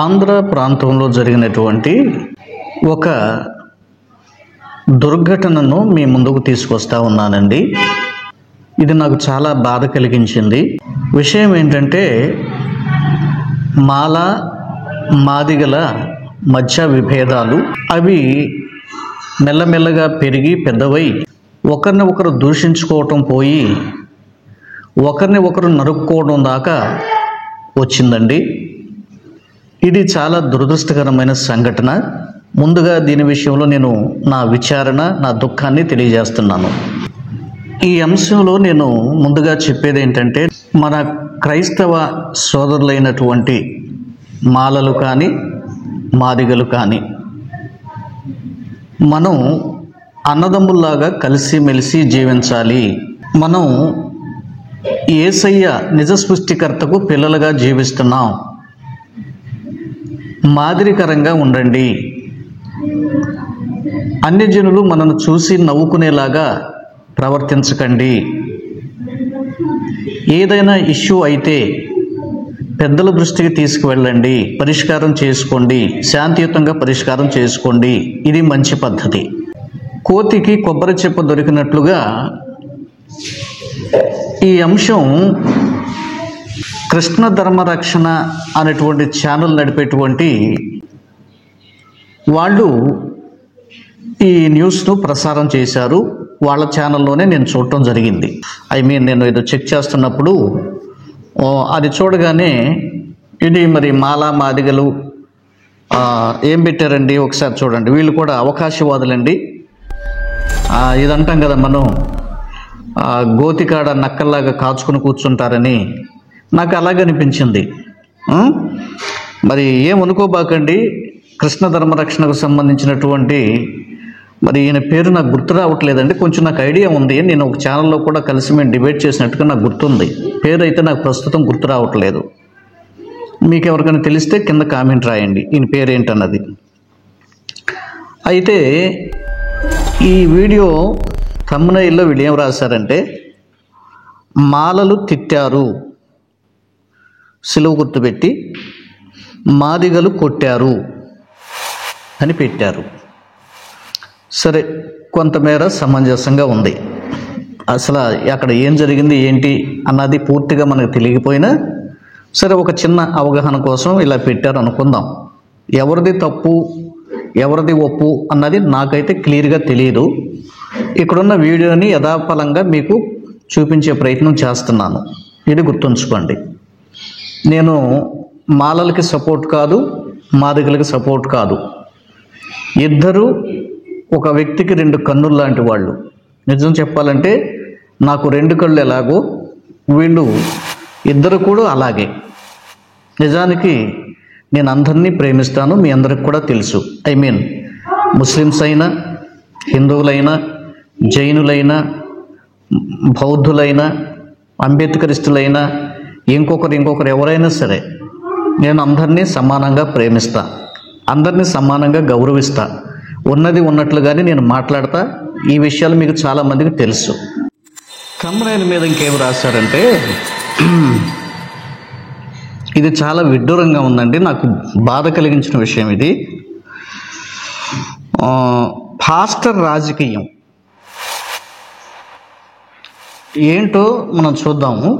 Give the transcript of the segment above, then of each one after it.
ఆంధ్ర ప్రాంతంలో జరిగినటువంటి ఒక దుర్ఘటనను మీ ముందుకు తీసుకొస్తా ఉన్నానండి. ఇది నాకు చాలా బాధ కలిగించింది. విషయం ఏంటంటే, మాల మాదిగల మధ్య విభేదాలు అవి మెల్లమెల్లగా పెరిగి పెద్దవై ఒకరిని ఒకరు దూషించుకోవటం పోయి ఒకరిని ఒకరు నరుక్కోవడం దాకా వచ్చిందండి. ఇది చాలా దురదృష్టకరమైన సంఘటన. ముందుగా దీని విషయంలో నేను నా విచారణ, నా దుఃఖాన్ని తెలియజేస్తున్నాను. ఈ అంశంలో నేను ముందుగా చెప్పేది ఏంటంటే, మన క్రైస్తవ సోదరులైనటువంటి మాలలు కానీ మాదిగలు కానీ మనం అన్నదమ్ముల్లాగా కలిసిమెలిసి జీవించాలి. మనం యేసయ్య నిజ సృష్టికర్తకు పిల్లలుగా జీవిస్తున్నాం. మాదిరికరంగా ఉండండి. అన్యజనులు మనను చూసి నవ్వుకునేలాగా ప్రవర్తించకండి. ఏదైనా ఇష్యూ అయితే పెద్దల దృష్టికి తీసుకువెళ్ళండి, పరిష్కారం చేసుకోండి, శాంతియుతంగా పరిష్కారం చేసుకోండి. ఇది మంచి పద్ధతి. కోతికి కొబ్బరి చెప్ప దొరికినట్లుగా ఈ అంశం కృష్ణ ధర్మరక్షణ అనేటువంటి ఛానల్ నడిపేటువంటి వాళ్ళు ఈ న్యూస్ను ప్రసారం చేశారు. వాళ్ళ ఛానల్లోనే నేను చూడటం జరిగింది. నేను ఏదో చెక్ చేస్తున్నప్పుడు అది చూడగానే ఇది మరి మాలా మాదిగలు ఏం పెట్టారండి ఒకసారి చూడండి. వీళ్ళు కూడా అవకాశవాదులండి. ఇది అంటాం కదా మనం, గోతికాడ నక్కల్లాగా కాచుకుని కూర్చుంటారని నాకు అలాగే అనిపించింది. మరి ఏమనుకోబాకండి, కృష్ణ ధర్మరక్షణకు సంబంధించినటువంటి మరి ఈయన పేరు నాకు గుర్తు రావట్లేదండి. కొంచెం నాకు ఐడియా ఉంది. నేను ఒక ఛానల్లో కూడా కలిసి మేము డిబేట్ చేసినట్టుగా నాకు గుర్తుంది. పేరు అయితే నాకు ప్రస్తుతం గుర్తు రావట్లేదు. మీకు ఎవరికైనా తెలిస్తే కింద కామెంట్ రాయండి ఈయన పేరు ఏంటన్నది. అయితే ఈ వీడియో థంబ్నెయిల్లో వీళ్ళు ఏం రాశారంటే, మాలలు తిట్టారు సిలువ గుర్తుపెట్టి, మాదిగలు కొట్టారు అని పెట్టారు. సరే, కొంతమేర సమంజసంగా ఉంది. అసలు అక్కడ ఏం జరిగింది ఏంటి అన్నది పూర్తిగా మనకు తెలియకపోయినా సరే, ఒక చిన్న అవగాహన కోసం ఇలా పెట్టారు అనుకుందాం. ఎవరిది తప్పు ఎవరిది ఒప్పు అన్నది నాకైతే క్లియర్గా తెలియదు. ఇక్కడున్న వీడియోని యథాఫలంగా మీకు చూపించే ప్రయత్నం చేస్తున్నాను. ఇది గుర్తుంచుకోండి. నేను మాలలకి సపోర్ట్ కాదు, మాదిగలకి సపోర్ట్ కాదు. ఇద్దరు ఒక వ్యక్తికి రెండు కన్నులు లాంటి వాళ్ళు. నిజం చెప్పాలంటే నాకు రెండు కళ్ళు ఎలాగో వీళ్ళు ఇద్దరు కూడా అలాగే. నిజానికి నేను అందరినీ ప్రేమిస్తాను, మీ అందరికి కూడా తెలుసు. ముస్లిమ్స్ అయినా, హిందువులైనా, జైనులైనా, బౌద్ధులైనా, అంబేద్కరిస్టులైనా, ఇంకొకరు ఎవరైనా సరే నేను అందరినీ సమానంగా ప్రేమిస్తా, అందరినీ సమానంగా గౌరవిస్తా. ఉన్నది ఉన్నట్లుగానే నేను మాట్లాడతా. ఈ విషయాలు మీకు చాలామందికి తెలుసు. థంబ్నెయిల్ మీద ఇంకేం రాశారంటే, ఇది చాలా విడ్డూరంగా ఉందండి. నాకు బాధ కలిగించిన విషయం ఇది. పాస్టర్ రాజకీయం ఏంటో మనం చూద్దాము.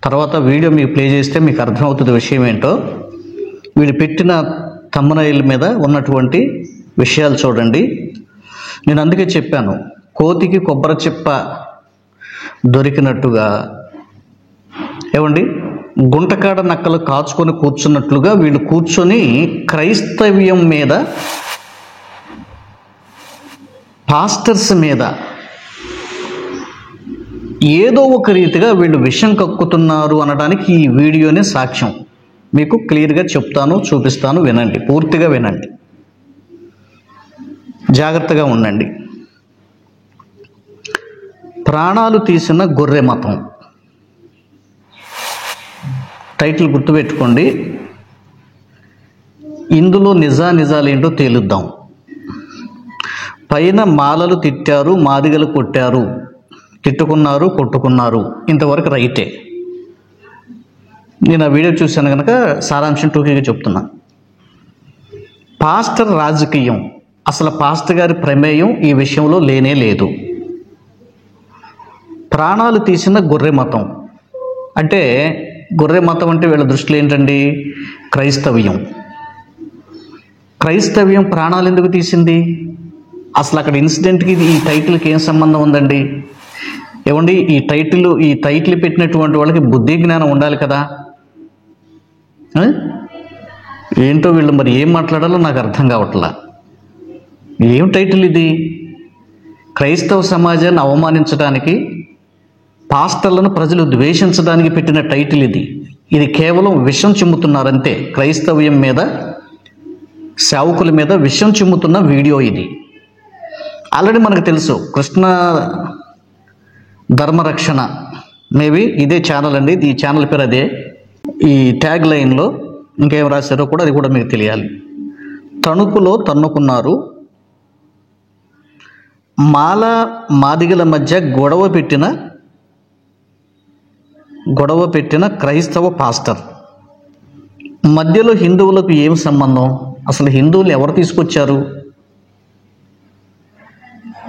తర్వాత వీడియో మీకు ప్లే చేస్తే మీకు అర్థమవుతుంది విషయం ఏంటో. వీళ్ళు పెట్టిన థంబ్నెయిల్ మీద ఉన్నటువంటి విషయాలు చూడండి. నేను అందుకే చెప్పాను, కోతికి కొబ్బరి చెప్ప దొరికినట్టుగా గుంటకాడ నక్కలు కాచుకొని కూర్చున్నట్లుగా వీళ్ళు కూర్చొని క్రైస్తవ్యం మీద, పాస్టర్స్ మీద ఏదో ఒక రీతిగా వీళ్ళు విషం కక్కుతున్నారు అనడానికి ఈ వీడియోనే సాక్ష్యం. మీకు క్లియర్గా చెప్తాను, చూపిస్తాను, వినండి, పూర్తిగా వినండి, జాగ్రత్తగా ఉండండి. ప్రాణాలు తీసిన గొర్రె మతం టైటిల్ గుర్తుపెట్టుకోండి. ఇందులో నిజాలేంటో తేలుద్దాం. పైన మాలలు తిట్టారు, మాదిగలు కొట్టారు, తిట్టుకున్నారు, కొట్టుకున్నారు, ఇంతవరకు రైటే. నేను ఆ వీడియో చూశాను కనుక సారాంశం టూకీగా చెప్తున్నా. పాస్టర్ రాజకీయం, అసలు పాస్టర్ గారి ప్రమేయం ఈ విషయంలో లేనే లేదు. ప్రాణాలు తీసిన గొర్రె మతం అంటే, గొర్రె మతం అంటే వీళ్ళ దృష్టిలో ఏంటండి? క్రైస్తవ్యం. క్రైస్తవ్యం ప్రాణాలు ఎందుకు తీసింది? అసలు అక్కడ ఇన్సిడెంట్కి ఈ టైటిల్కి ఏం సంబంధం ఉందండి? ఏమండి, ఈ టైటిల్ పెట్టినటువంటి వాళ్ళకి బుద్ధి జ్ఞానం ఉండాలి కదా. ఏంటో వీళ్ళు మరి ఏం మాట్లాడాలో నాకు అర్థం కావట్లా. ఏం టైటిల్ ఇది? క్రైస్తవ సమాజాన్ని అవమానించడానికి, పాస్టర్లను ప్రజలు ద్వేషించడానికి పెట్టిన టైటిల్ ఇది. ఇది కేవలం విషం చిమ్ముతున్నారంతే. క్రైస్తవ్యం మీద, సేవకుల మీద విషం చిమ్ముతున్న వీడియో ఇది. ఆల్రెడీ మనకు తెలుసు, కృష్ణ ధర్మరక్షణ, మేబీ ఇదే ఛానల్ అండి, ఈ ఛానల్ పేరు అదే. ఈ ట్యాగ్ లైన్లో ఇంకేం రాశారో కూడా అది కూడా మీకు తెలియాలి. తణుకులో తన్నుకున్నారు, మాల మాదిగల మధ్య గొడవ పెట్టిన క్రైస్తవ పాస్టర్. మధ్యలో హిందువులకు ఏం సంబంధం? అసలు హిందువులు ఎవరు తీసుకొచ్చారు?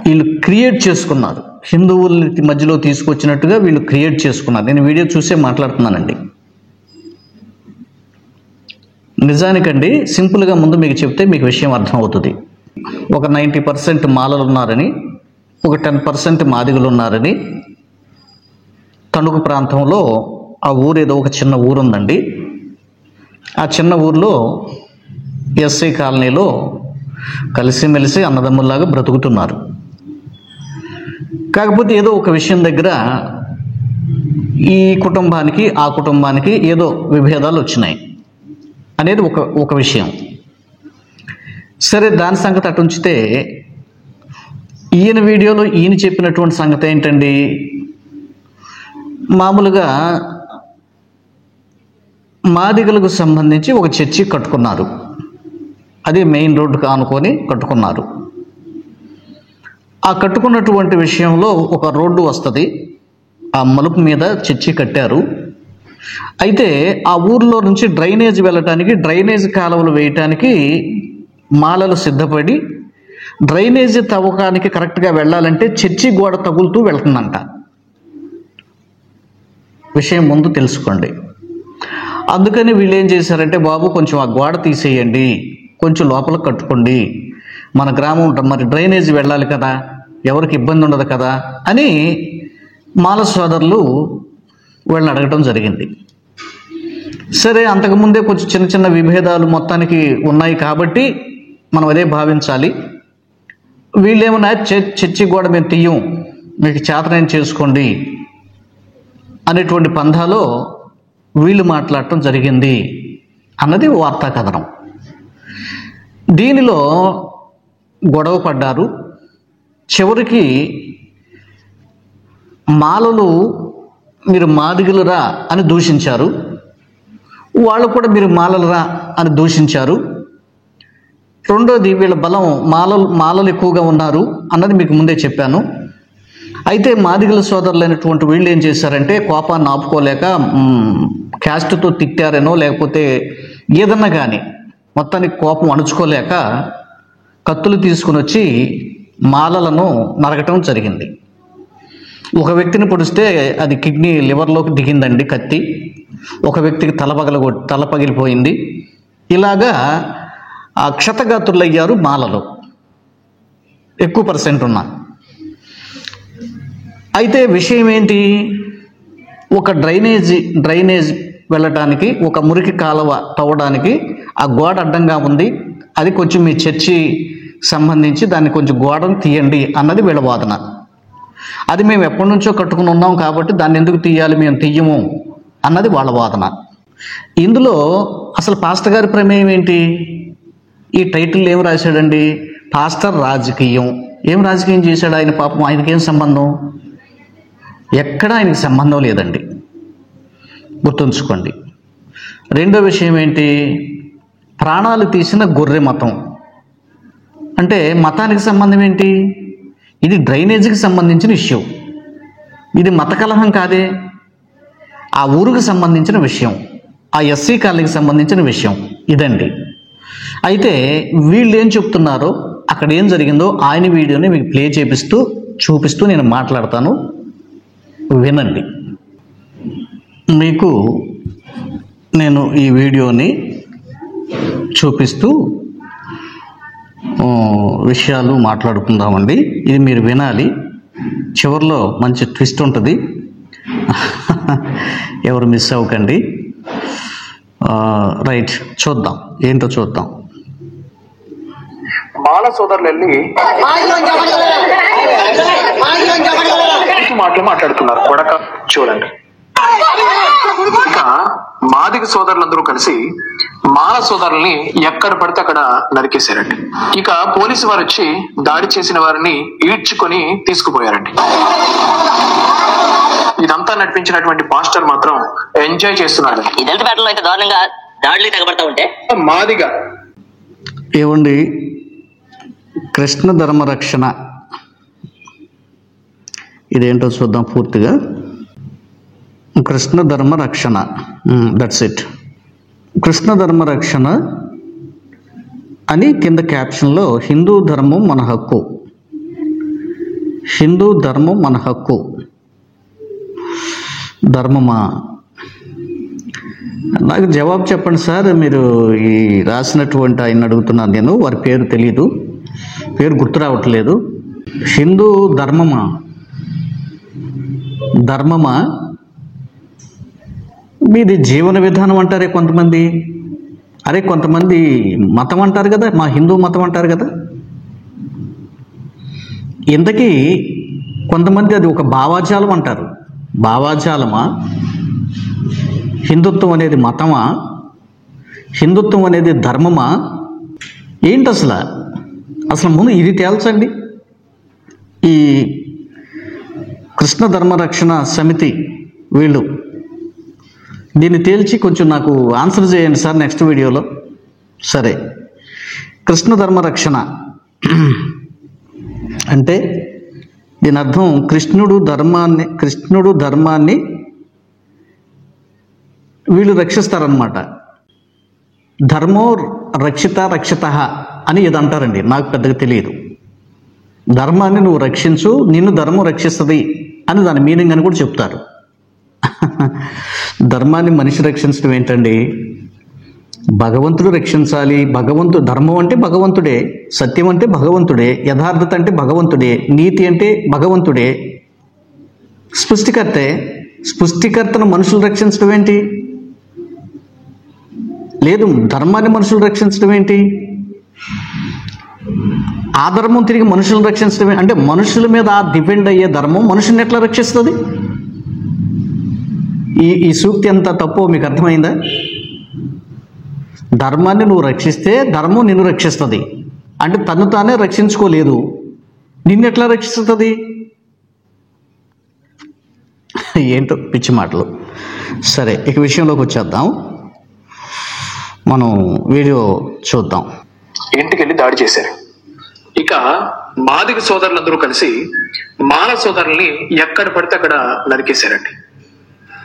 వీళ్ళు క్రియేట్ చేసుకున్నారు. హిందువుల మధ్యలో తీసుకొచ్చినట్టుగా వీళ్ళు క్రియేట్ చేసుకున్నారు. నేను వీడియో చూసే మాట్లాడుతున్నానండి. నిజానికండి, సింపుల్గా ముందు మీకు చెప్తే మీకు విషయం అర్థమవుతుంది. ఒక 90% మాలలు ఉన్నారని, ఒక 10% మాదిగలు ఉన్నారని, తణుకు ప్రాంతంలో ఆ ఊరు ఏదో ఒక చిన్న ఊరు ఉందండి. ఆ చిన్న ఊర్లో ఎస్సీ కాలనీలో కలిసిమెలిసి అన్నదమ్ముల్లాగా బ్రతుకుతున్నారు. కాకపోతే ఏదో ఒక విషయం దగ్గర ఈ కుటుంబానికి ఆ కుటుంబానికి ఏదో విభేదాలు వచ్చినాయి అనేది ఒక విషయం. సరే, దాని సంగతి అటు ఉంచితే, ఈయన వీడియోలో ఈయన చెప్పినటువంటి సంగతి ఏంటండి? మామూలుగా మాదిగలకు సంబంధించి ఒక చర్చి కట్టుకున్నారు. అది మెయిన్ రోడ్డుకు ఆనుకొని కట్టుకున్నారు. ఆ కట్టుకున్నటువంటి విషయంలో ఒక రోడ్డు వస్తుంది, ఆ మలుపు మీద చర్చి కట్టారు. అయితే ఆ ఊర్లో నుంచి డ్రైనేజ్ వెళ్ళటానికి, డ్రైనేజ్ కాలువలు వేయటానికి మాలలు సిద్ధపడి, డ్రైనేజీ తవ్వకానికి కరెక్ట్గా వెళ్ళాలంటే చర్చి గోడ తగులుతూ వెళ్తుందంట. విషయం ముందు తెలుసుకోండి. అందుకని వీళ్ళు ఏం చేశారంటే, బాబు కొంచెం ఆ గోడ తీసేయండి, కొంచెం లోపల కట్టుకోండి, మన గ్రామం మరి డ్రైనేజీ వెళ్ళాలి కదా, ఎవరికి ఇబ్బంది ఉండదు కదా అని మాల సోదరులు వీళ్ళని అడగటం జరిగింది. సరే, అంతకుముందే కొంచెం చిన్న చిన్న విభేదాలు మొత్తానికి ఉన్నాయి కాబట్టి మనం అదే భావించాలి. వీళ్ళేమన్నా చర్చి గోడ మేము తీయం, మీకు చేతనైన చేసుకోండి అనేటువంటి పంధాలో వీళ్ళు మాట్లాడటం జరిగింది అన్నది వార్తా కథనం. దీనిలో గొడవ పడ్డారు. చివరికి మాలలు మీరు మాదిగలురా అని దూషించారు, వాళ్ళు కూడా మీరు మాలలురా అని దూషించారు. రెండోది, వీళ్ళ బలం మాలలు ఎక్కువగా ఉన్నారు అన్నది మీకు ముందే చెప్పాను. అయితే మాదిగల సోదరులైనటువంటి వీళ్ళు ఏం చేశారంటే, కోపాన్ని ఆపుకోలేక క్యాస్ట్తో తిట్టారనో లేకపోతే ఏదన్నా కానీ మొత్తానికి కోపం అణుచుకోలేక కత్తులు తీసుకుని వచ్చి మాలలను నరకటం జరిగింది. ఒక వ్యక్తిని పొడిస్తే అది కిడ్నీ లివర్లోకి దిగిందండి కత్తి. ఒక వ్యక్తికి తల పగిలిపోయింది. ఇలాగా క్షతగాత్రులయ్యారు మాలలు, ఎక్కువ పర్సెంట్ ఉన్నా. అయితే విషయం ఏంటి? ఒక డ్రైనేజ్ వెళ్ళటానికి, ఒక మురికి కాలువ తవ్వడానికి ఆ గోడ అడ్డంగా ఉంది, అది కొంచెం మీ చర్చి సంబంధించి దాన్ని కొంచెం గోడను తీయండి అన్నది వీళ్ళ వాదన. అది మేము ఎప్పటి నుంచో కట్టుకుని ఉన్నాం కాబట్టి దాన్ని ఎందుకు తీయాలి, మేము తీయము అన్నది వాళ్ళ వాదన. ఇందులో అసలు పాస్టర్ గారి ప్రమేయం ఏంటి? ఈ టైటిల్ ఏం రాశాడండి? పాస్టర్ రాజకీయం. ఏం రాజకీయం చేశాడు ఆయన? పాపం ఆయనకేం సంబంధం? ఎక్కడ ఆయనకి సంబంధం లేదండి, గుర్తుంచుకోండి. రెండో విషయం ఏంటి? ప్రాణాలు తీసిన గొర్రె మతం. అంటే మతానికి సంబంధం ఏంటి? ఇది డ్రైనేజీకి సంబంధించిన ఇష్యూ, ఇది మత కలహం కాదే, ఆ ఊరికి సంబంధించిన విషయం. ఆ ఎస్సీ కాలనీకి సంబంధించిన విషయం ఇదండి. అయితే వీళ్ళు ఏం చెప్తున్నారో, అక్కడ ఏం జరిగిందో ఆయన వీడియోని మీకు ప్లే చూపిస్తూ నేను మాట్లాడతాను, వినండి. మీకు నేను ఈ వీడియోని చూపిస్తూ విషయాలు మాట్లాడుకుందామండి. ఇది మీరు వినాలి, చివరిలో మంచి ట్విస్ట్ ఉంటుంది, ఎవరు మిస్ అవ్వకండి. రైట్, చూద్దాం ఏంటో చూద్దాం. మాల సోదరులు వెళ్ళి మాట్లాడుతున్నారు గొడక, చూడండి. ఇక మాదిగ సోదరులందరూ కలిసి మాల సోదరుల్ని ఎక్కడ పడితే అక్కడ నరికేశారండి. ఇక పోలీసు వారు వచ్చి దాడి చేసిన వారిని ఈడ్చుకొని తీసుకుపోయారండి. ఇదంతా నడిపించినటువంటి పాస్టర్ మాత్రం ఎంజాయ్ చేస్తున్నాడు. మాదిగ ఏమండి, కృష్ణ ధర్మరక్షణ ఇదేంటో చూద్దాం పూర్తిగా. కృష్ణ ధర్మరక్షణ, దట్స్ ఇట్. కృష్ణ ధర్మరక్షణ అని కింద క్యాప్షన్లో హిందూ ధర్మం మన హక్కు, హిందూ ధర్మం మన హక్కు. ధర్మమా? నాకు జవాబు చెప్పండి సార్. మీరు ఈ రాసినటువంటి ఆయన అడుగుతున్నాను నేను, వారి పేరు తెలీదు, పేరు గుర్తు రావట్లేదు. హిందూ ధర్మమా? ధర్మమా? మీది జీవన విధానం అంటారే కొంతమంది, అరే కొంతమంది మతం అంటారు కదా, మా హిందూ మతం అంటారు కదా. ఇంతకీ కొంతమంది అది ఒక భావాజాలం అంటారు. భావాజాలమా? హిందుత్వం అనేది మతమా? హిందుత్వం అనేది ధర్మమా? ఏంటి అసలు ముందు ఇది తేల్చండి. ఈ కృష్ణ ధర్మరక్షణ సమితి వీళ్ళు దీన్ని తేల్చి కొంచెం నాకు ఆన్సర్ చేయండి సార్ నెక్స్ట్ వీడియోలో. సరే, కృష్ణ ధర్మరక్షణ అంటే దీని అర్థం కృష్ణుడు ధర్మాన్ని వీళ్ళు రక్షిస్తారనమాట. ధర్మో రక్షిత అని ఇది అంటారండి, నాకు పెద్దగా తెలియదు. ధర్మాన్ని నువ్వు రక్షించు, నిన్ను ధర్మం రక్షిస్తుంది అని దాని మీనింగ్ అని కూడా చెప్తారు. ధర్మాన్ని మనిషి రక్షించడం ఏంటండి? భగవంతుడు రక్షించాలి. ధర్మం అంటే భగవంతుడే, సత్యం అంటే భగవంతుడే, యథార్థత అంటే భగవంతుడే, నీతి అంటే భగవంతుడే, సృష్టికర్తను మనుషులు రక్షించడం ఏంటి? లేదు, ధర్మాన్ని మనుషులు రక్షించడం ఏంటి? ఆ ధర్మం తిరిగి మనుషులను రక్షించడమే అంటే మనుషుల మీద డిపెండ్ అయ్యే ధర్మం మనుషుల్ని ఎట్లా రక్షిస్తుంది? ఈ సూక్తి ఎంత తప్పో మీకు అర్థమైందా? ధర్మాన్ని నువ్వు రక్షిస్తే ధర్మం నిన్ను రక్షిస్తుంది అంటే తను తానే రక్షించుకోలేదు, నిన్ను ఎట్లా రక్షిస్తుంది? ఏంటో పిచ్చి మాటలు. సరే, ఇక విషయంలోకి వచ్చేద్దాం. మనం వీడియో చూద్దాం. ఇంటికి వెళ్ళి దాడి చేశారు. ఇక మాదిగ సోదరులందరూ కలిసి మాల సోదరుల్ని ఎక్కడ పడితే అక్కడ నరికేశారండి.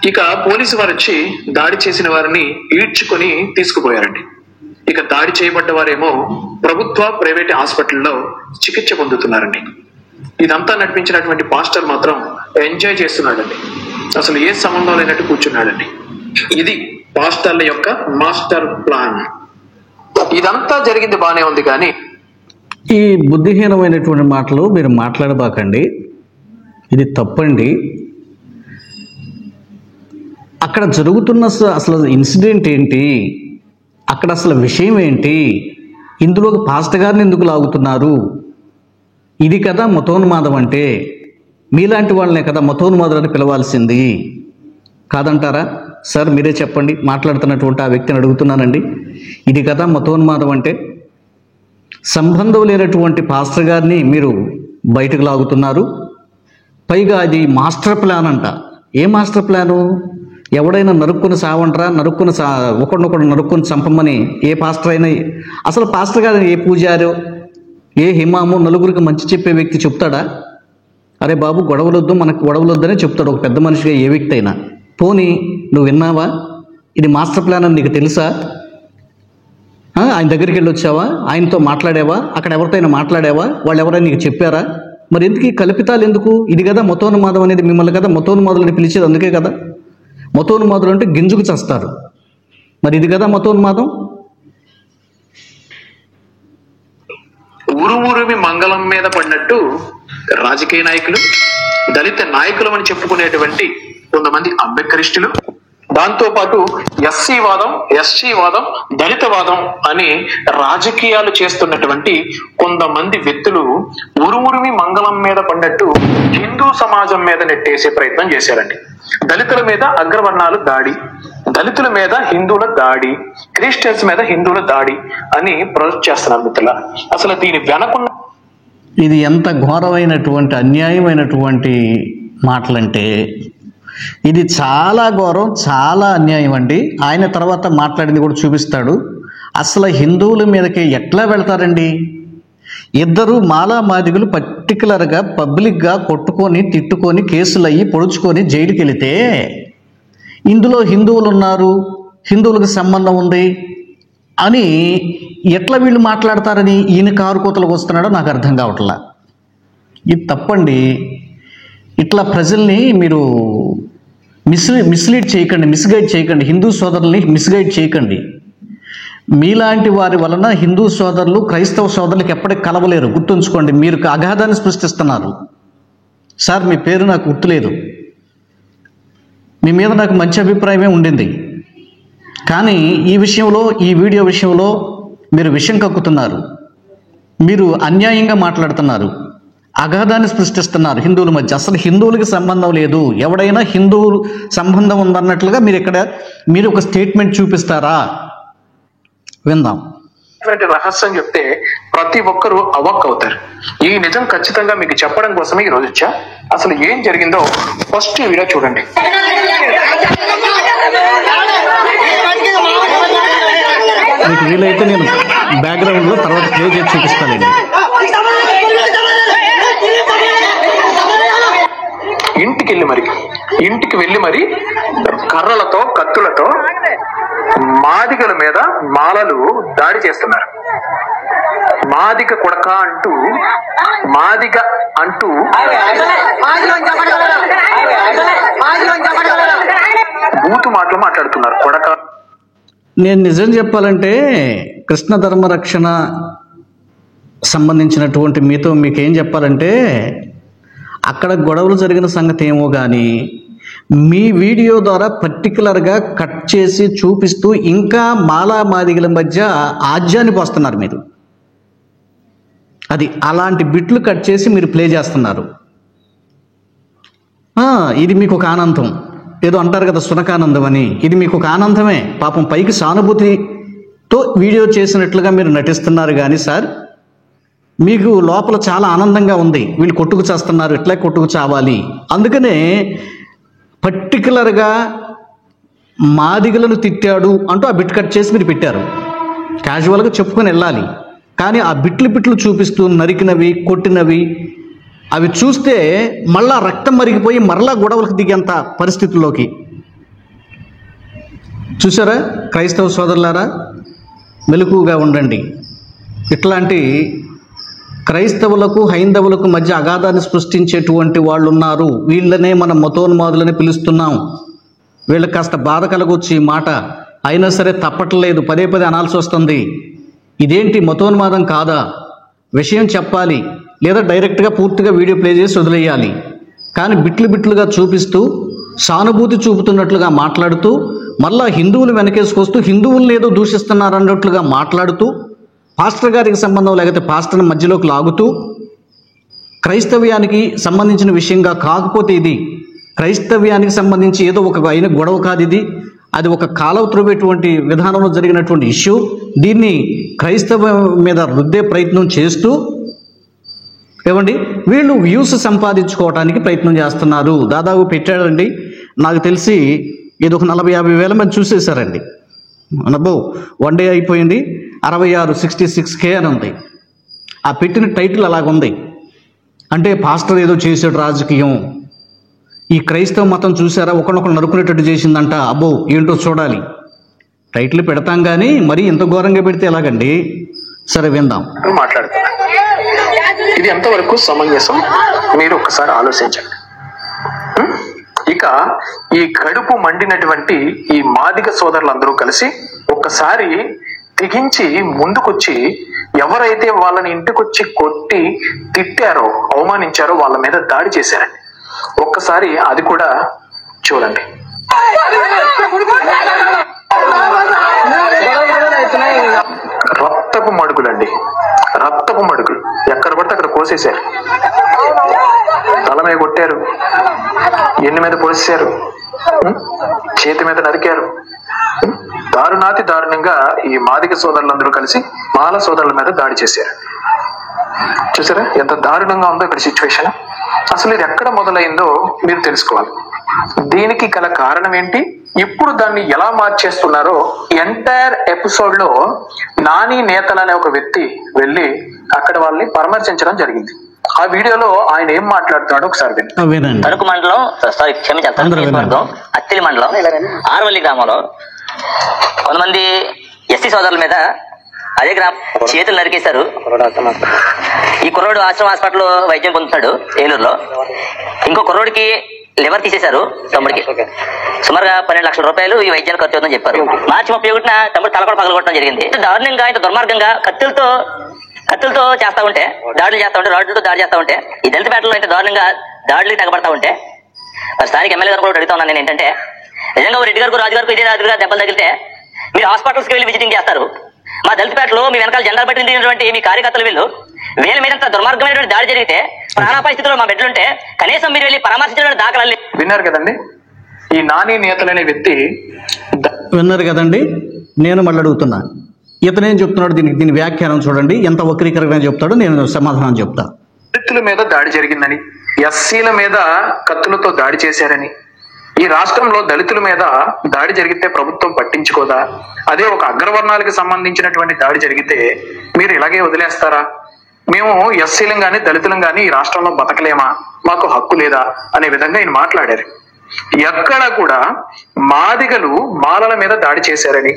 ఇక పోలీసు వారు వచ్చి దాడి చేసిన వారిని ఈడ్చుకొని తీసుకుపోయారండి. ఇక దాడి చేయబడ్డ వారేమో ప్రభుత్వ ప్రైవేట్ హాస్పిటల్లో చికిత్స పొందుతున్నారండి. ఇదంతా నడిపించినటువంటి పాస్టర్ మాత్రం ఎంజాయ్ చేస్తున్నాడండి. అసలు ఏ సంబంధం లేనట్టు కూర్చున్నాడండి. ఇది పాస్టర్ల యొక్క మాస్టర్ ప్లాన్. ఇదంతా జరిగింది బానే ఉంది, కానీ ఈ బుద్ధిహీనమైనటువంటి మాటలు మీరు మాట్లాడబాకండి, ఇది తప్పండి. అక్కడ జరుగుతున్న అసలు ఇన్సిడెంట్ ఏంటి, అక్కడ అసలు విషయం ఏంటి, ఇందులోకి పాస్టర్ గారిని ఎందుకు లాగుతున్నారు? ఇది కదా మతోన్మాదం అంటే. మీలాంటి వాళ్ళనే కదా మతోన్మాదులని పిలవాల్సింది, కాదంటారా సార్? మీరే చెప్పండి. మాట్లాడుతున్నటువంటి ఆ వ్యక్తిని అడుగుతున్నానండి, ఇది కదా మతోన్మాదం అంటే? సంబంధం లేనటువంటి పాస్టర్ గారిని మీరు బయటకు లాగుతున్నారు. పైగా అది మాస్టర్ ప్లాన్ అంట. ఏ మాస్టర్ ప్లాను? ఎవడైనా నరుక్కుని సావంటరా, ఒకరినొకడు నరుక్కుని చంపమని ఏ పాస్టర్ అయినా, అసలు పాస్టర్ గారు ఏ పూజారో ఏ హిమాము నలుగురికి మంచి చెప్పే వ్యక్తి చెప్తాడా? అరే బాబు గొడవలొద్దు, మనకు గొడవలొద్దని చెప్తాడు ఒక పెద్ద మనిషిగా ఏ వ్యక్తి అయినా. పోనీ నువ్వు విన్నావా? ఇది మాస్టర్ ప్లాన్ అని నీకు తెలుసా? ఆయన దగ్గరికి వెళ్ళి వచ్చావా? ఆయనతో మాట్లాడావా? అక్కడ ఎవరితో అయినా మాట్లాడావా? వాళ్ళు ఎవరైనా నీకు చెప్పారా? మరి ఎందుకు ఈ కల్పితాలు ఎందుకు? ఇది కదా మతోన్మాదం అనేది. మిమ్మల్ని కదా మతోన్మాదులని పిలిచేది అందుకే కదా. మతోన్మాదులు అంటే గింజుకు చేస్తారు. మరి ఇది కదా మతోన్మాదం. ఊరుమి మంగళం మీద పడినట్టు రాజకీయ నాయకులు, దళిత నాయకులు అని చెప్పుకునేటువంటి కొంతమంది అంబేద్కరిస్టులు, దాంతో పాటు ఎస్సీ వాదం, ఎస్టీ వాదం, దళిత వాదం అని రాజకీయాలు చేస్తున్నటువంటి కొంతమంది వ్యక్తులు ఊరుమి మంగళం మీద పడినట్టు హిందూ సమాజం మీద నెట్టేసే ప్రయత్నం చేశారండి. దళితుల మీద అగ్రవర్ణాలు దాడి, దళితుల మీద హిందువుల దాడి, క్రిస్టియన్స్ మీద హిందువుల దాడి అని ప్రొజెక్ట్ చేస్తున్నారు మిత్రుల. అసలు దీని వెనకున్న ఇది ఎంత ఘోరమైనటువంటి అన్యాయమైనటువంటి మాటలంటే, ఇది చాలా ఘోరం, చాలా అన్యాయం అండి. ఆయన తర్వాత మాట్లాడింది కూడా చూపిస్తాడు. అసలు హిందువుల మీదకి ఎట్లా వెళ్తారండి? ఇద్దరు మాదిగులు పర్టికులర్గా పబ్లిక్గా కొట్టుకొని తిట్టుకొని కేసులు అయ్యి పొడుచుకొని జైలుకి వెళితే ఇందులో హిందువులు ఉన్నారు, హిందువులకు సంబంధం ఉంది అని ఎట్లా వీళ్ళు మాట్లాడతారని ఈయన కారుకోతలకు వస్తున్నాడో నాకు అర్థం కావట్లా. ఇది తప్పండి. ఇట్లా ప్రజల్ని మీరు మిస్లీడ్ చేయకండి, మిస్గైడ్ చేయకండి, హిందూ సోదరుల్ని మిస్గైడ్ చేయకండి. మీలాంటి వారి వలన హిందూ సోదరులు క్రైస్తవ సోదరులకు ఎప్పటికి కలవలేరు. గుర్తుంచుకోండి. మీరు అగాధాన్ని సృష్టిస్తున్నారు. సార్, మీ పేరు నాకు గుర్తులేదు. మీ మీద నాకు మంచి అభిప్రాయమే ఉండింది. కానీ ఈ విషయంలో, ఈ వీడియో విషయంలో మీరు విషం కక్కుతున్నారు. మీరు అన్యాయంగా మాట్లాడుతున్నారు, అగాధాన్ని సృష్టిస్తున్నారు హిందువుల మధ్య. అసలు హిందువులకి సంబంధం లేదు. ఎవడైనా హిందువులు సంబంధం ఉందన్నట్లుగా మీరు ఒక స్టేట్మెంట్ చూపిస్తారా? విందాం. రహస్యం చెప్తే ప్రతి ఒక్కరూ అవాక్ అవుతారు. ఈ నిజం ఖచ్చితంగా మీకు చెప్పడం కోసమే ఈ రోజు వచ్చా. అసలు ఏం జరిగిందో ఫస్ట్ వీడియో చూడండి. మీకు వీలైతే నేను బ్యాక్గ్రౌండ్లో తర్వాత ప్లే చేసి చూపిస్తానండి. ఇంటికి వెళ్ళి మరి కర్రలతో, కత్తులతో మాదిగల మీద మాలలు దాడి చేస్తున్నారు. మాదిగ కొడక అంటూ బూతు మాటలు మాట్లాడుతున్నారు. కొడక. నేను నిజం చెప్పాలంటే కృష్ణ ధర్మ రక్షణ సంబంధించినటువంటి మీకేం చెప్పాలంటే, అక్కడ గొడవలు జరిగిన సంగతి ఏమో కానీ మీ వీడియో ద్వారా పర్టికులర్గా కట్ చేసి చూపిస్తూ ఇంకా మాదిగల మధ్య ఆజ్యాన్ని పోస్తున్నారు మీరు. అది అలాంటి బిట్లు కట్ చేసి మీరు ప్లే చేస్తున్నారు. ఇది మీకు ఒక ఆనందం. ఏదో అంటారు కదా సునకానందం అని. ఇది మీకు ఒక ఆనందమే. పాపం పైకి సానుభూతితో వీడియో చేసినట్లుగా మీరు నటిస్తున్నారు. కానీ సార్, మీకు లోపల చాలా ఆనందంగా ఉంది. వీళ్ళు కొట్టుకు చేస్తున్నారు, ఇట్లా కొట్టుకు చావాలి. అందుకనే పర్టికులర్గా మాదిగలను తిట్టాడు అంటూ ఆ బిట్ కట్ చేసి మీరు పెట్టారు. క్యాజువల్గా చెప్పుకొని వెళ్ళాలి. కానీ ఆ బిట్లు చూపిస్తూ నరికినవి, కొట్టినవి అవి చూస్తే మళ్ళా రక్తం మరిగిపోయి మరలా గొడవలకు దిగేంత పరిస్థితుల్లోకి చూసారా? క్రైస్తవ సోదరులారా, మెలకుగా ఉండండి. ఇట్లాంటి క్రైస్తవులకు హైందవులకు మధ్య అగాధాన్ని సృష్టించేటువంటి వాళ్ళు ఉన్నారు. వీళ్ళనే మనం మతోన్మాదులని పిలుస్తున్నాం. వీళ్ళకి కాస్త బాధ కలగొచ్చు ఈ మాట. అయినా సరే తప్పట్లేదు, పదే అనాల్సి వస్తుంది. ఇదేంటి మతోన్మాదం కాదా? విషయం చెప్పాలి, లేదా డైరెక్ట్గా పూర్తిగా వీడియో ప్లే చేసి వదిలేయాలి. కానీ బిట్లుగా చూపిస్తూ సానుభూతి చూపుతున్నట్లుగా మాట్లాడుతూ మళ్ళా హిందువులు వెనకేసుకొస్తూ హిందువులను ఏదో దూషిస్తున్నారు అన్నట్లుగా మాట్లాడుతూ పాస్టర్ గారికి సంబంధం లేకపోతే పాస్టర్ని మధ్యలోకి లాగుతూ క్రైస్తవ్యానికి సంబంధించిన విషయంగా కాకపోతే ఇది క్రైస్తవ్యానికి సంబంధించి ఏదో ఒక అయిన గొడవ కాదు ఇది. అది ఒక కాలువ త్రవ్వేటువంటి విధానంలో జరిగినటువంటి ఇష్యూ. దీన్ని క్రైస్తవం మీద రుద్దే ప్రయత్నం చేస్తూ వీళ్ళు వ్యూస్ సంపాదించుకోవడానికి ప్రయత్నం చేస్తున్నారు. దాదాపు పెట్టాడండి, నాకు తెలిసి ఏదో ఒక 40-50 వేల మంది చూసేశారండి. అనబో 1 డే అయిపోయింది. 66 66K అని ఉంది. ఆ పెట్టిన టైటిల్ అలాగుంది. అంటే పాస్టర్ ఏదో చేసాడు రాజకీయం, ఈ క్రైస్తవ మతం చూసారా ఒకళ్ళొకళ్ళు నరుకునేటట్టు చేసిందంట. అబ్బో ఏంటో చూడాలి. టైటిల్ పెడతాం కానీ మరీ ఇంత ఘోరంగా పెడితే ఎలాగండి? సరే విందాం. మాట్లాడుతున్నా, ఇది ఎంతవరకు సమంజసం మీరు ఒక్కసారి ఆలోచించండి. ఇక ఈ కడుపు మండినటువంటి ఈ మాదిగ సోదరులందరూ కలిసి ఒక్కసారి తెగించి ముందుకొచ్చి ఎవరైతే వాళ్ళని ఇంటికొచ్చి కొట్టి తిట్టారో అవమానించారో వాళ్ళ మీద దాడి చేశారండి. ఒక్కసారి అది కూడా చూడండి. రక్తపు మడుగులండి, రక్తపు మడుగులు ఎక్కడ పడితే అక్కడ కోసేశారు, తల మీద కొట్టారు, ఎన్ని మీద పోసేశారు, చేతి మీద నరికారు. దారుణాతి దారుణంగా ఈ మాదిగ సోదరులందరూ కలిసి మాల సోదరుల మీద దాడి చేశారు. చూసారా ఎంత దారుణంగా ఉందో ఇక్కడ సిచ్యువేషన్. అసలు ఇది ఎక్కడ మొదలైందో మీరు తెలుసుకోవాలి. దీనికి గల కారణం ఏంటి, ఇప్పుడు దాన్ని ఎలా మార్చేస్తున్నారో ఎంటైర్ ఎపిసోడ్ లో నాని నేతల్ అనే ఒక వ్యక్తి వెళ్ళి అక్కడ వాళ్ళని పరామర్శించడం జరిగింది. ఆ వీడియోలో ఆయన ఏం మాట్లాడుతున్నాడో ఒకసారి వినండి. తణుకు మండలం, సారీ క్షమించాలి, తణుకు నియోజకవర్గం అత్తిలి మండలం ఆర్వల్లి గ్రామంలో కొంతమంది ఎస్సీ సోదరుల మీద అదే చేతులు నరికేశారు. ఈ కుర్రోడు ఆశ్రమ హాస్పిటల్ వైద్యం పొందుతాడు ఏలూరులో. ఇంకో కుర్రోడికి లివర్ తీసేశారు తమ్ముడికి. సుమారుగా 12 లక్షల రూపాయలు ఈ వైద్యానికి ఖర్చు అవుతుందని చెప్పారు. మార్చి 31న తమ్ముడు తల కూడా పగలగొట్టడం జరిగింది. దారుణంగా ఇంత దుర్మార్గంగా కత్తులతో చేస్తా ఉంటే, దాడులు చేస్తా ఉంటే, రాడ్లతో దాడి చేస్తా ఉంటే, ఈ దళితపేటలో ఇంత దారుణంగా దాడులు తగ్గబడతా ఉంటే మరి స్థానిక ఎమ్మెల్యే గారు కూడా అడుగుతా ఉన్నాను నేను ఏంటంటే, నిజంగా రెడ్డి గారు రాజు గారికి ఇదే రాజుగా దెబ్బలు తగిలితే మీరు హాస్పిటల్స్కి వెళ్ళి విజిటింగ్ చేస్తారు. మా దళితపేటలో మీ వెనకాల జెండా పట్టినటువంటి మీ కార్యకర్తలు వీళ్ళ మీద దుర్మార్గమైనటువంటి దాడి జరిగితే ప్రాణాపాయ స్థితిలో మా బిడ్డలుంటే కనీసం మీరు వెళ్ళి పరామర్శించడానికి దాఖలు. విన్నారు కదండి, ఈ నాని నేతల్ అనే వ్యక్తి. విన్నారు కదండి, నేను మళ్ళీ అడుగుతున్నా, ఇతనేం చెప్తున్నాడు? దీని వ్యాఖ్యానం చూడండి, ఎంత వక్రీకరంగా చెప్తాడో నేను సమాధానం చెప్తా. దళితుల మీద దాడి జరిగిందని, ఎస్సీల మీద కత్తులతో దాడి చేశారని, ఈ రాష్ట్రంలో దళితుల మీద దాడి జరిగితే ప్రభుత్వం పట్టించుకోదా? అదే ఒక అగ్రవర్ణాలకు సంబంధించినటువంటి దాడి జరిగితే మీరు ఇలాగే వదిలేస్తారా? మేము ఎస్సీలం గాని దళితులం గాని ఈ రాష్ట్రంలో బతకలేమా, మాకు హక్కు లేదా అనే విధంగా ఆయన మాట్లాడారు. ఎక్కడ కూడా మాదిగలు మాలల మీద దాడి చేశారని,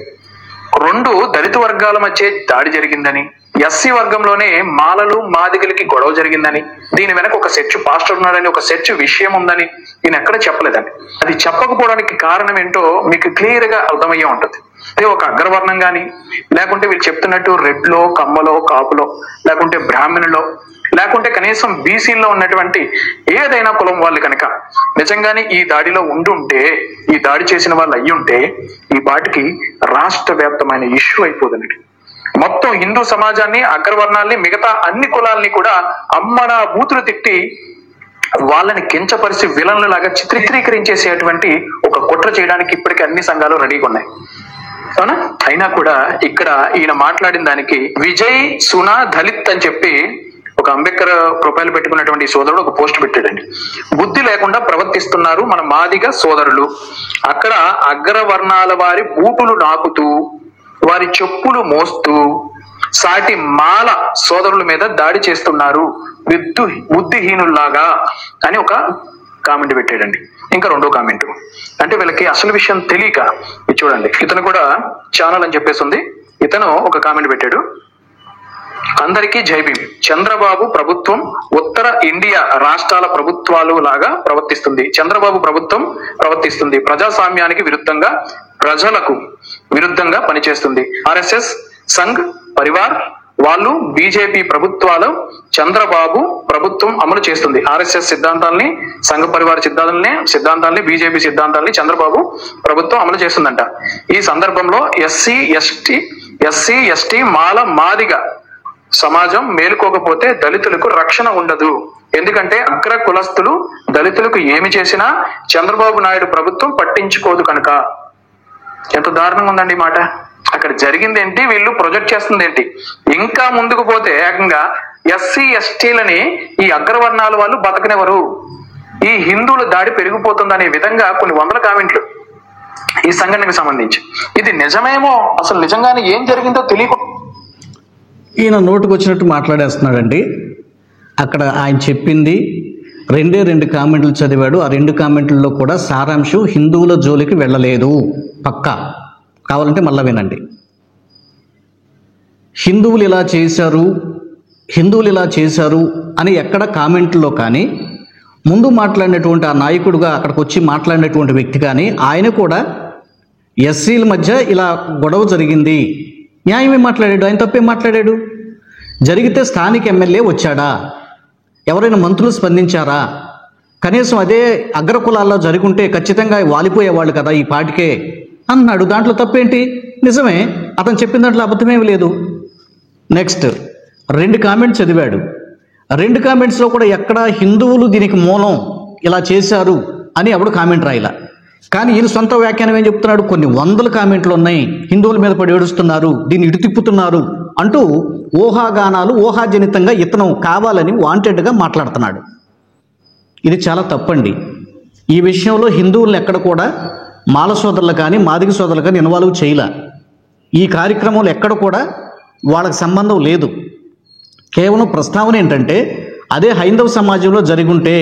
2 దళిత వర్గాల మధ్య దాడి జరిగిందని, ఎస్సీ వర్గంలోనే మాలలు మాదిగలకి గొడవ జరిగిందని, దీని వెనక ఒక సెర్చ్ పాస్టర్ ఉన్నాడని, ఒక సెర్చ్ విషయం ఉందని ఈయన ఎక్కడ చెప్పలేదండి. అది చెప్పకపోవడానికి కారణం ఏంటో మీకు క్లియర్ గా అర్థమయ్యే ఉంటుంది. అదే ఒక అగ్రవర్ణం గాని, లేకుంటే వీళ్ళు చెప్తున్నట్టు రెడ్లో, కమ్మలో, కాపులో, లేకుంటే బ్రాహ్మణులో, లేకుంటే కనీసం బీసీలో ఉన్నటువంటి ఏదైనా కులం వాళ్ళు కనుక నిజంగానే ఈ దాడిలో ఉండుంటే, ఈ దాడి చేసిన వాళ్ళు అయ్యుంటే ఈ పాటికి రాష్ట్ర వ్యాప్తమైన ఇష్యూ అయిపోదండి. మొత్తం హిందూ సమాజాన్ని, అగ్రవర్ణాల్ని, మిగతా అన్ని కులాల్ని కూడా అమ్మన బూతులు తిట్టి వాళ్ళని కించపరిచి విలన్లు లాగా చిత్రీకరించేసేటువంటి ఒక కుట్ర చేయడానికి ఇప్పటికీ అన్ని సంఘాలు రెడీగా ఉన్నాయి. అవునా? అయినా కూడా ఇక్కడ ఈయన మాట్లాడిన దానికి విజయ్ సునా దళిత్ అని చెప్పి ఒక అంబేద్కర్ ప్రొఫైల్ పెట్టుకున్నటువంటి సోదరుడు ఒక పోస్ట్ పెట్టాడండి. బుద్ధి లేకుండా ప్రవర్తిస్తున్నారు మన మాదిగ సోదరులు, అక్కడ అగ్రవర్ణాల వారి బూటులు నాకుతూ, వారి చెప్పులు మోస్తూ సాటి మాల సోదరుల మీద దాడి చేస్తున్నారు బుద్ధిహీనుల్లాగా అని ఒక కామెంట్ పెట్టాడండి. ఇంకా 2వ కామెంట్, అంటే వీళ్ళకి అసలు విషయం తెలియక, చూడండి ఇతను కూడా ఛానల్ అని చెప్పేసి ఉంది, ఇతను ఒక కామెంట్ పెట్టాడు. అందరికీ జై భీమ్. చంద్రబాబు ప్రభుత్వం ఉత్తర ఇండియా రాష్ట్రాల ప్రభుత్వాలు లాగా ప్రవర్తిస్తుంది. చంద్రబాబు ప్రభుత్వం ప్రవర్తిస్తుంది ప్రజాస్వామ్యానికి విరుద్ధంగా, ప్రజలకు విరుద్ధంగా పనిచేస్తుంది. RSS సంఘ్ పరివార్ వాళ్ళు బీజేపీ ప్రభుత్వాలు చంద్రబాబు ప్రభుత్వం అమలు చేస్తుంది. RSS సిద్ధాంతాలని, సంఘ పరివార సిద్ధాంతాలని, బీజేపీ సిద్ధాంతాలని చంద్రబాబు ప్రభుత్వం అమలు చేస్తుందంట. ఈ సందర్భంలో ఎస్సీ ఎస్టీ మాల మాదిగ సమాజం మేలుకోకపోతే దళితులకు రక్షణ ఉండదు. ఎందుకంటే అగ్ర కులస్తులు దళితులకు ఏమి చేసినా చంద్రబాబు నాయుడు ప్రభుత్వం పట్టించుకోదు కనుక. ఎంత దారుణంగా ఉందండి మాట. అక్కడ జరిగింది ఏంటి, వీళ్ళు ప్రొజెక్ట్ చేస్తుంది ఏంటి? ఇంకా ముందుకు పోతే ఏకంగా ఎస్సీ ఎస్టీలని ఈ అగ్రవర్ణాల వాళ్ళు బతకనివ్వరు, ఈ హిందువుల దాడి పెరిగిపోతుందనే విధంగా కొన్ని 100 కామెంట్లు ఈ సంఘటనకు సంబంధించి. ఇది నిజమేమో, అసలు నిజంగానే ఏం జరిగిందో తెలియక ఈయన నోటుకు వచ్చినట్టు మాట్లాడేస్తున్నాడండి. అక్కడ ఆయన చెప్పింది 2 కామెంట్లు చదివాడు. ఆ 2 కామెంట్లలో కూడా సారాంశం హిందువుల జోలికి వెళ్ళలేదు పక్కా. కావాలంటే మళ్ళీ వినండి. హిందువులు ఇలా చేశారు అని ఎక్కడ కామెంట్లో కానీ, ముందు మాట్లాడినటువంటి ఆ నాయకుడుగా అక్కడికి వచ్చి మాట్లాడినటువంటి వ్యక్తి కానీ ఆయన కూడా ఎస్సీల మధ్య ఇలా గొడవ జరిగింది, న్యాయమే మాట్లాడాడు. ఆయన తప్పేం మాట్లాడాడు? జరిగితే స్థానిక ఎమ్మెల్యే వచ్చాడా? ఎవరైనా మంత్రులు స్పందించారా? కనీసం అదే అగ్రకులాల్లో జరుగుంటే ఖచ్చితంగా వాలిపోయేవాళ్ళు కదా ఈ పాటికే అన్నాడు. దాంట్లో తప్పేంటి? నిజమే, అతను చెప్పిన దాంట్లో అబద్ధమేమి లేదు. నెక్స్ట్ 2 కామెంట్స్ చదివాడు. 2 కామెంట్స్లో కూడా ఎక్కడ హిందువులు దీనికి మూలం ఇలా చేశారు అని ఎవడు కామెంట్ రాయిలా. కానీ ఈయన సొంత వ్యాఖ్యానం ఏం చెప్తున్నాడు? కొన్ని వందల కామెంట్లు ఉన్నాయి, హిందువుల మీద పడి ఏడుస్తున్నారు, దీన్ని ఇటు తిప్పుతున్నారు అంటూ ఊహాగానాలు, ఊహాజనితంగా ఇతను కావాలని వాంటెడ్గా మాట్లాడుతున్నాడు. ఇది చాలా తప్పండి. ఈ విషయంలో హిందువులను ఎక్కడ కూడా మాల సోదరులు కానీ మాదిగ సోదరులు కానీ ఇన్వాల్వ్ చేయలే. ఈ కార్యక్రమంలో ఎక్కడ కూడా వాళ్ళకి సంబంధం లేదు. కేవలం ప్రస్తావన ఏంటంటే అదే హైందవ సమాజంలో జరిగుంటే,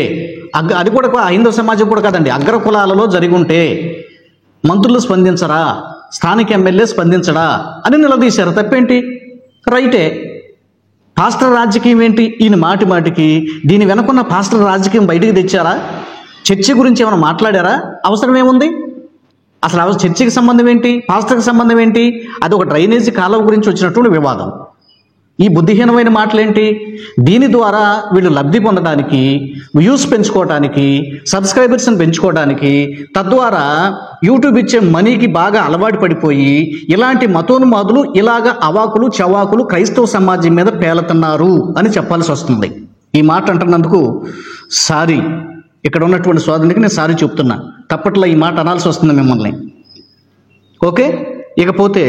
అది కూడా హైందవ సమాజం కూడా కాదండి, అగ్ర కులాలలో జరిగుంటే మంత్రులు స్పందించరా, స్థానిక ఎమ్మెల్యే స్పందించడా అని నిలదీశారు. తప్పేంటి? రైటే. పాస్టర్ రాజకీయం ఏంటి? ఈయన మాటికి దీని వెనకున్న పాస్టర్ రాజకీయం బయటికి తెచ్చారా? చర్చి గురించి ఏమైనా మాట్లాడారా? అవసరం ఏముంది? అసలు చర్చికి సంబంధం ఏంటి? పాస్టర్కి సంబంధం ఏంటి? అది ఒక డ్రైనేజీ కాలువ గురించి వచ్చినటువంటి వివాదం. ఈ బుద్ధిహీనమైన మాటలేంటి? దీని ద్వారా వీళ్ళు లబ్ధి పొందడానికి, వ్యూస్ పెంచుకోవడానికి, సబ్స్క్రైబర్స్ని పెంచుకోవడానికి, తద్వారా యూట్యూబ్ ఇచ్చే మనీకి బాగా అలవాటు పడిపోయి ఇలాంటి మతోన్మాదులు, ఇలాగ అవాకులు చవాకులు క్రైస్తవ సమాజం మీద పేలుతున్నారు అని చెప్పాల్సి వస్తుంది. ఈ మాట అంటున్నందుకు సారీ, ఇక్కడ ఉన్నటువంటి సోదరునికి నేను సారీ చెప్తున్నా. తప్పట్లో ఈ మాట అనాల్సి వస్తుంది మిమ్మల్ని. ఓకే, ఇకపోతే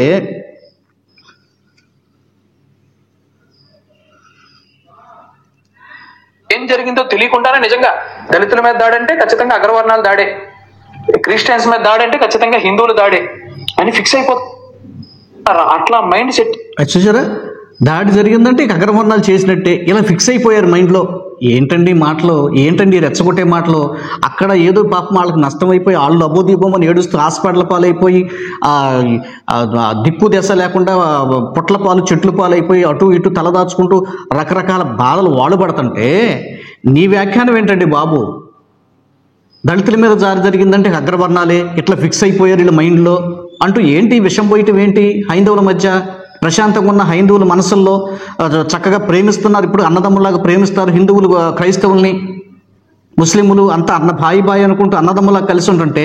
ఏం జరిగిందో తెలియకుండానే నిజంగా దళితుల మీద దాడి అంటే ఖచ్చితంగా అగ్రవర్ణాలు దాడే, క్రిస్టియన్స్ మీద దాడి అంటే ఖచ్చితంగా హిందువులు దాడే అని ఫిక్స్ అయిపోతారు. అట్లా మైండ్ సెట్. చూసారా, దాడి జరిగిందంటే ఇక అగ్రవర్ణాలు చేసినట్టే ఇలా ఫిక్స్ అయిపోయారు మైండ్లో. ఏంటండి మాటలు, ఏంటండి రెచ్చగొట్టే మాటలు? అక్కడ ఏదో పాపం వాళ్ళకి నష్టం అయిపోయి వాళ్ళు అబ్బోదీపమని ఏడుస్తూ హాస్పిటల్ పాలైపోయి దిక్కు దశ లేకుండా పొట్ల పాలు చెట్లు పాలైపోయి అటు ఇటు తలదాచుకుంటూ రకరకాల బాధలు వాళ్ళు పడుతుంటే నీ వ్యాఖ్యానం ఏంటండి బాబు? దళితుల మీద జారి జరిగిందంటే అగ్రవర్ణాలే ఇట్లా ఫిక్స్ అయిపోయారు వీళ్ళ మైండ్లో అంటూ ఏంటి విషం పోయటం ఏంటి? హైందవుల మధ్య ప్రశాంతంగా ఉన్న హైందువుల మనసుల్లో చక్కగా ప్రేమిస్తున్నారు. ఇప్పుడు అన్నదమ్ములాగా ప్రేమిస్తారు హిందువులు క్రైస్తవుల్ని, ముస్లింలు అంతా అన్న బాయి అనుకుంటూ అన్నదమ్ములాగా కలిసి ఉంటుంటే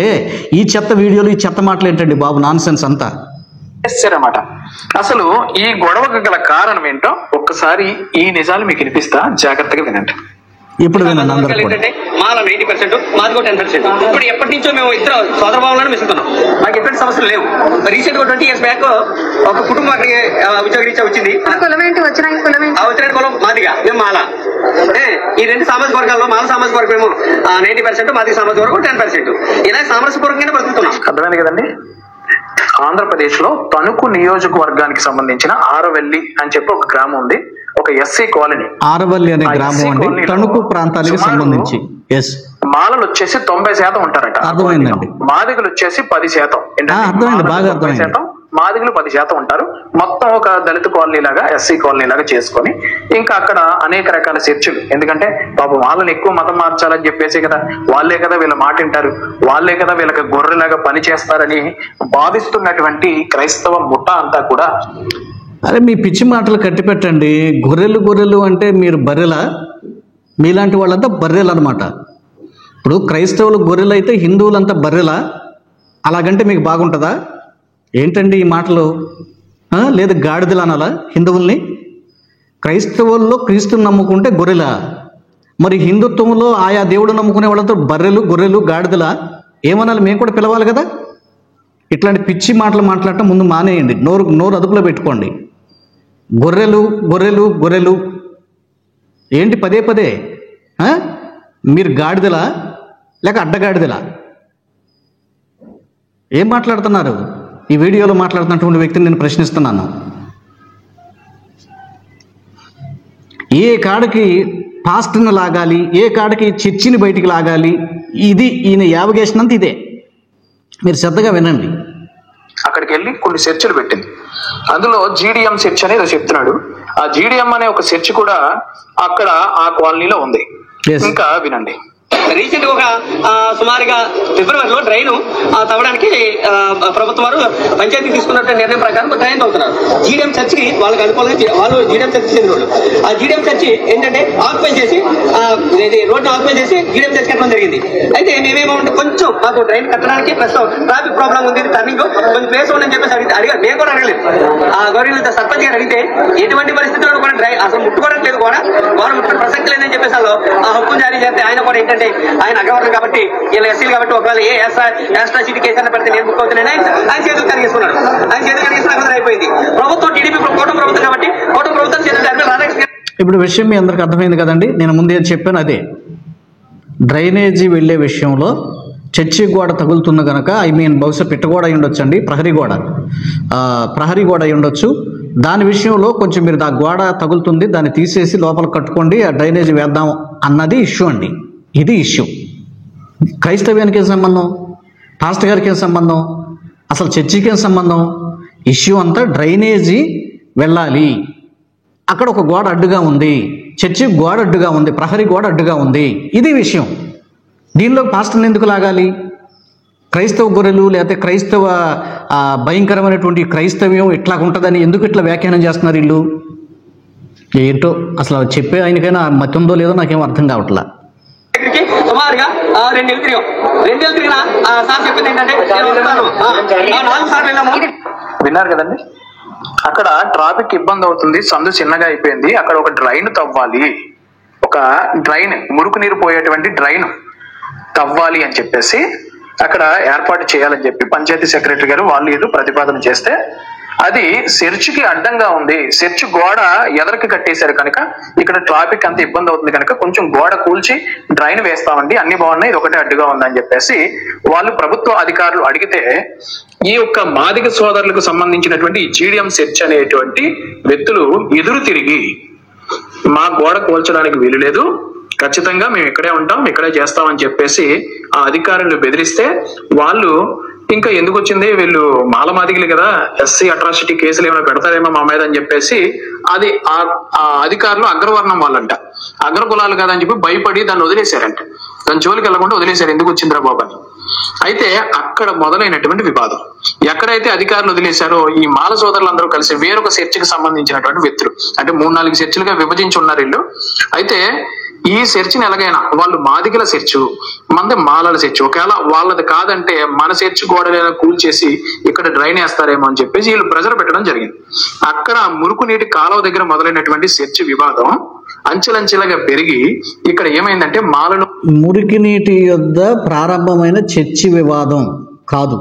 ఈ చెత్త వీడియోలు, ఈ చెత్త మాటలు ఏంటండి బాబు? నాన్ సెన్స్ అంతా చేశారన్నమాట. అసలు ఈ గొడవకు గల కారణం ఏంటో ఒక్కసారి ఈ నిజాలు మీకు వినిపిస్తా, జాగ్రత్తగా వినండి. ఇప్పుడు వినండి అందరూ కూడా. మాలో 90%, మాదిగో 10%. ఇప్పుడు ఎప్పటి నుంచో మేము ఇద్దరు సోదరభావంలో మిసుకున్నాం. మాకు ఎటువంటి సమస్యలు లేవు. రీసెంట్ గా 20 years బ్యాక్ ఒక కుటుంబం అక్కడికి ఉద్యోగరీత్యా వచ్చింది. వచ్చిన కులం మాదిగా, మేము మాల. ఈ 2 సామాజిక వర్గాల్లో మాల సామాజిక వర్గం ఏమో 90%, మాదిగ సామాజిక వర్గం 10%. ఇలా సామరస్యపూర్వకంగానే బతుకుతున్నాం. అర్థమైంది కదండి. ఆంధ్రప్రదేశ్ లో తణుకు నియోజకవర్గానికి సంబంధించిన ఆరవెల్లి అని చెప్పి ఒక గ్రామం ఉంది, ఒక ఎస్సీ కాలనీ. ఆరవల్లి అనే గ్రామం అండి, తణుకు ప్రాంతానికి సంబంధించి. మాలలు వచ్చేసి 90% ఉంటారట. అర్థమైందండి. మాదిగలు వచ్చేసి 10%. అర్థమైంది, బాగా అర్థమైంది. మాదిగలు 10% ఉంటారు. మొత్తం ఒక దళిత కాలనీ లాగా, ఎస్సీ కాలనీ లాగా చేసుకొని ఇంకా అక్కడ అనేక రకాల చర్చలు. ఎందుకంటే పాపం వాళ్ళని ఎక్కువ మతం మార్చాలని చెప్పేసి కదా, వాళ్ళే కదా వీళ్ళ మాట వింటారు, వాళ్ళే కదా వీళ్ళకి గొర్రెలాగా పని చేస్తారని భావిస్తున్నటువంటి క్రైస్తవ ముఠా అంతా కూడా. అరే మీ పిచ్చి మాటలు కట్టిపెట్టండి. గొర్రెలు అంటే మీరు బర్రెలా? మీలాంటి వాళ్ళంతా బర్రెలు అనమాట. ఇప్పుడు క్రైస్తవులు గొర్రెలు అయితే హిందువులంతా బర్రెలా? అలాగంటే మీకు బాగుంటుందా? ఏంటండి ఈ మాటలు? లేదు గాడిదలు అనాలా హిందువుల్ని? క్రైస్తవుల్లో క్రీస్తుని నమ్ముకుంటే గొర్రెలా? మరి హిందుత్వంలో ఆయా దేవుడు నమ్ముకునే వాళ్ళతో గొర్రెలు గాడిదలా ఏమనాలి? మేము కూడా పిలవాలి కదా. ఇట్లాంటి పిచ్చి మాటలు మాట్లాడటం ముందు మానేయండి. నోరు అదుపులో పెట్టుకోండి. గొర్రెలు ఏంటి పదే మీరు గాడిదలా లేక అడ్డగాడిదలా? ఏం మాట్లాడుతున్నారు? ఈ వీడియోలో మాట్లాడుతున్నటువంటి వ్యక్తిని నేను ప్రశ్నిస్తున్నాను. ఏ కాడికి పాస్టర్ని లాగాలి, ఏ కాడికి చర్చిని బయటికి లాగాలి, ఇది ఈయన యావగేషన్ అంతా ఇదే. మీరు శ్రద్ధగా వినండి. అక్కడికి వెళ్ళి కొన్ని సెర్చ్లు పెట్టింది. అందులో జీడిఎం సెర్చ్ అనేది చెప్తున్నాడు. ఆ జీడిఎం అనే ఒక సెర్చ్ కూడా అక్కడ ఆ కాలనీలో ఉంది. ఇంకా వినండి. రీసెంట్ ఒక సుమారుగా ఫిబ్రవరిలో డ్రైన్ తవ్వడానికి ప్రభుత్వం వారు పంచాయతీ తీసుకున్న నిర్ణయం ప్రకారం డ్రైన్ తవ్వుతున్నారు. జీడిఎం చర్చ్ కి వాళ్ళకి అనుకూలంగా వాళ్ళు జీడిఎం చర్చ్ చెందిన వాళ్ళు ఆ జీడిఎం చర్చ్ ఏంటంటే ఆక్యుపై చేసి రోడ్డు ఆక్యుపై చేసి జీడిఎం చర్చ్ కట్టడం జరిగింది. అయితే మేమేమంటే కొంచెం మాకు డ్రైన్ కట్టడానికి ప్లస్ ట్రాఫిక్ ప్రాబ్లం ఉంది, టర్నింగ్ కొంచెం ప్లేస్ ఉందని చెప్పేసి అడిగారు. మేము కూడా అడగలేదు. ఆ గవర్నమెంట్ సర్పంచ్ గారు అడిగితే ఎటువంటి పరిస్థితుల్లో కూడా డ్రైన్ అసలు ముట్టుకోవడం లేదు, కూడా ముట్టుకునే ప్రసక్తి లేదని చెప్పేసి వాళ్ళు ఆ హక్కును జారీ చేస్తే ఆయన కూడా ఏంటంటే ఆయన అగ్రవర్ణం కాబట్టి వీళ్ళు ఎస్సీలు కాబట్టి ఒకవేళ ఏ యాస్ట్రాసిటీ కేసు అన్న పెడితే నేను బుక్ అవుతున్నాను ఆయన చేతులు కరిగేసుకున్నాడు. ఆయన చేతులు కరిగేసుకున్న అయిపోయింది. ప్రభుత్వం టీడీపీ కూటమి ప్రభుత్వం కాబట్టి కూటమి ప్రభుత్వం రాధాకృష్ణ. ఇప్పుడు విషయం మీ అందరికి అర్థమైంది కదండి. నేను ముందే చెప్పాను అదే, డ్రైనేజీ వెళ్ళే విషయంలో చర్చి గోడ తగులుతుంది కనుక బహుశా పిట్టగోడ అయి ఉండొచ్చు అండి, ప్రహరీ గోడ అయి ఉండొచ్చు. దాని విషయంలో కొంచెం మీరు ఆ గోడ తగులుతుంది, దాన్ని తీసేసి లోపల కట్టుకోండి, ఆ డ్రైనేజీ వేద్దాం అన్నది ఇష్యూ అండి. ఇది ఇష్యూ. క్రైస్తవ్యానికి ఏం సంబంధం, పాస్టర్ గారికి ఏం సంబంధం, అసలు చర్చికి ఏం సంబంధం? ఇష్యూ అంతా డ్రైనేజీ వెళ్ళాలి, అక్కడ ఒక గోడ అడ్డుగా ఉంది, చర్చి గోడ అడ్డుగా ఉంది, ప్రహరీ గోడ అడ్డుగా ఉంది, ఇది విషయం. దీనిలో పాస్టర్ని ఎందుకు లాగాలి? క్రైస్తవ గొర్రెలు లేకపోతే క్రైస్తవ భయంకరమైనటువంటి క్రైస్తవ్యం ఇట్లా ఉంటుందని ఎందుకు ఇట్లా వ్యాఖ్యానం చేస్తున్నారు వీళ్ళు? ఏంటో అసలు చెప్పే ఆయనకైనా మతి ఉందో లేదో నాకేం అర్థం కావట్లా. సుమారుగా 2 నెలలు తిరిగిన సార్ చెప్పింది ఏంటంటే 4 సార్లు వెళ్ళాము. విన్నారు కదండి. అక్కడ ట్రాఫిక్ ఇబ్బంది అవుతుంది, సందు చిన్నగా అయిపోయింది, అక్కడ ఒక డ్రైన్ తవ్వాలి, ఒక డ్రైన్ మురుకు నీరు పోయేటువంటి డ్రైన్ తవ్వాలి అని చెప్పేసి అక్కడ ఏర్పాటు చేయాలని చెప్పి పంచాయతీ సెక్రటరీ గారు వాళ్ళు ఏదో ప్రతిపాదన చేస్తే అది సెర్చ్కి అడ్డంగా ఉంది, సెర్చ్ గోడ ఎదరికి కట్టేశారు కనుక ఇక్కడ ట్రాఫిక్ అంత ఇబ్బంది అవుతుంది కనుక కొంచెం గోడ కూల్చి డ్రైన్ వేస్తామండి, అన్ని బాగున్నాయి, ఇది ఒకటే అడ్డుగా ఉందని చెప్పేసి వాళ్ళు ప్రభుత్వ అధికారులు అడిగితే ఈ యొక్క మాదిగ సోదరులకు సంబంధించినటువంటి జీడిఎం సెర్చ్ అనేటువంటి వ్యక్తులు ఎదురు తిరిగి మా గోడ కూల్చడానికి వీలు లేదు, ఖచ్చితంగా మేము ఇక్కడే ఉంటాం, ఇక్కడే చేస్తామని చెప్పేసి ఆ అధికారులు బెదిరిస్తే వాళ్ళు ఇంకా ఎందుకు వచ్చింది, వీళ్ళు మాలమాదిగలు కదా, ఎస్సీ అట్రాసిటీ కేసులు ఏమైనా పెడతారేమో మా మీద అని చెప్పేసి అది ఆ అధికారులు అగ్రవర్ణం వాళ్ళంట, అగ్రకులాలు కాదని చెప్పి భయపడి దాన్ని వదిలేశారంట, దాని జోలికి వెళ్లకుండా వదిలేశారు, ఎందుకు వచ్చిందిరా బాబు అని. అయితే అక్కడ మొదలైనటువంటి వివాదం. ఎక్కడైతే అధికారులు వదిలేశారో ఈ మాల సోదరులందరూ కలిసి వేరొక చర్చికి సంబంధించినటువంటి వ్యక్తులు అంటే 3-4 చర్చిలుగా విభజించి ఉన్నారు వీళ్ళు. అయితే ఈ చర్చిని ఎలాగైనా వాళ్ళు మాదిగల చర్చు మంది మాలల చర్చు, ఒకవేళ వాళ్ళది కాదంటే మన చర్చి గోడలైనా కూల్చేసి ఇక్కడ డ్రైన్ వేస్తారేమో అని చెప్పేసి వీళ్ళు ప్రెజర్ పెట్టడం జరిగింది. అక్కడ మురుకు నీటి కాలువ దగ్గర మొదలైనటువంటి చర్చి వివాదం అంచెలంచెలుగా పెరిగి ఇక్కడ ఏమైందంటే మాలను మురికి నీటి యొద్ద ప్రారంభమైన చర్చి వివాదం కాదు,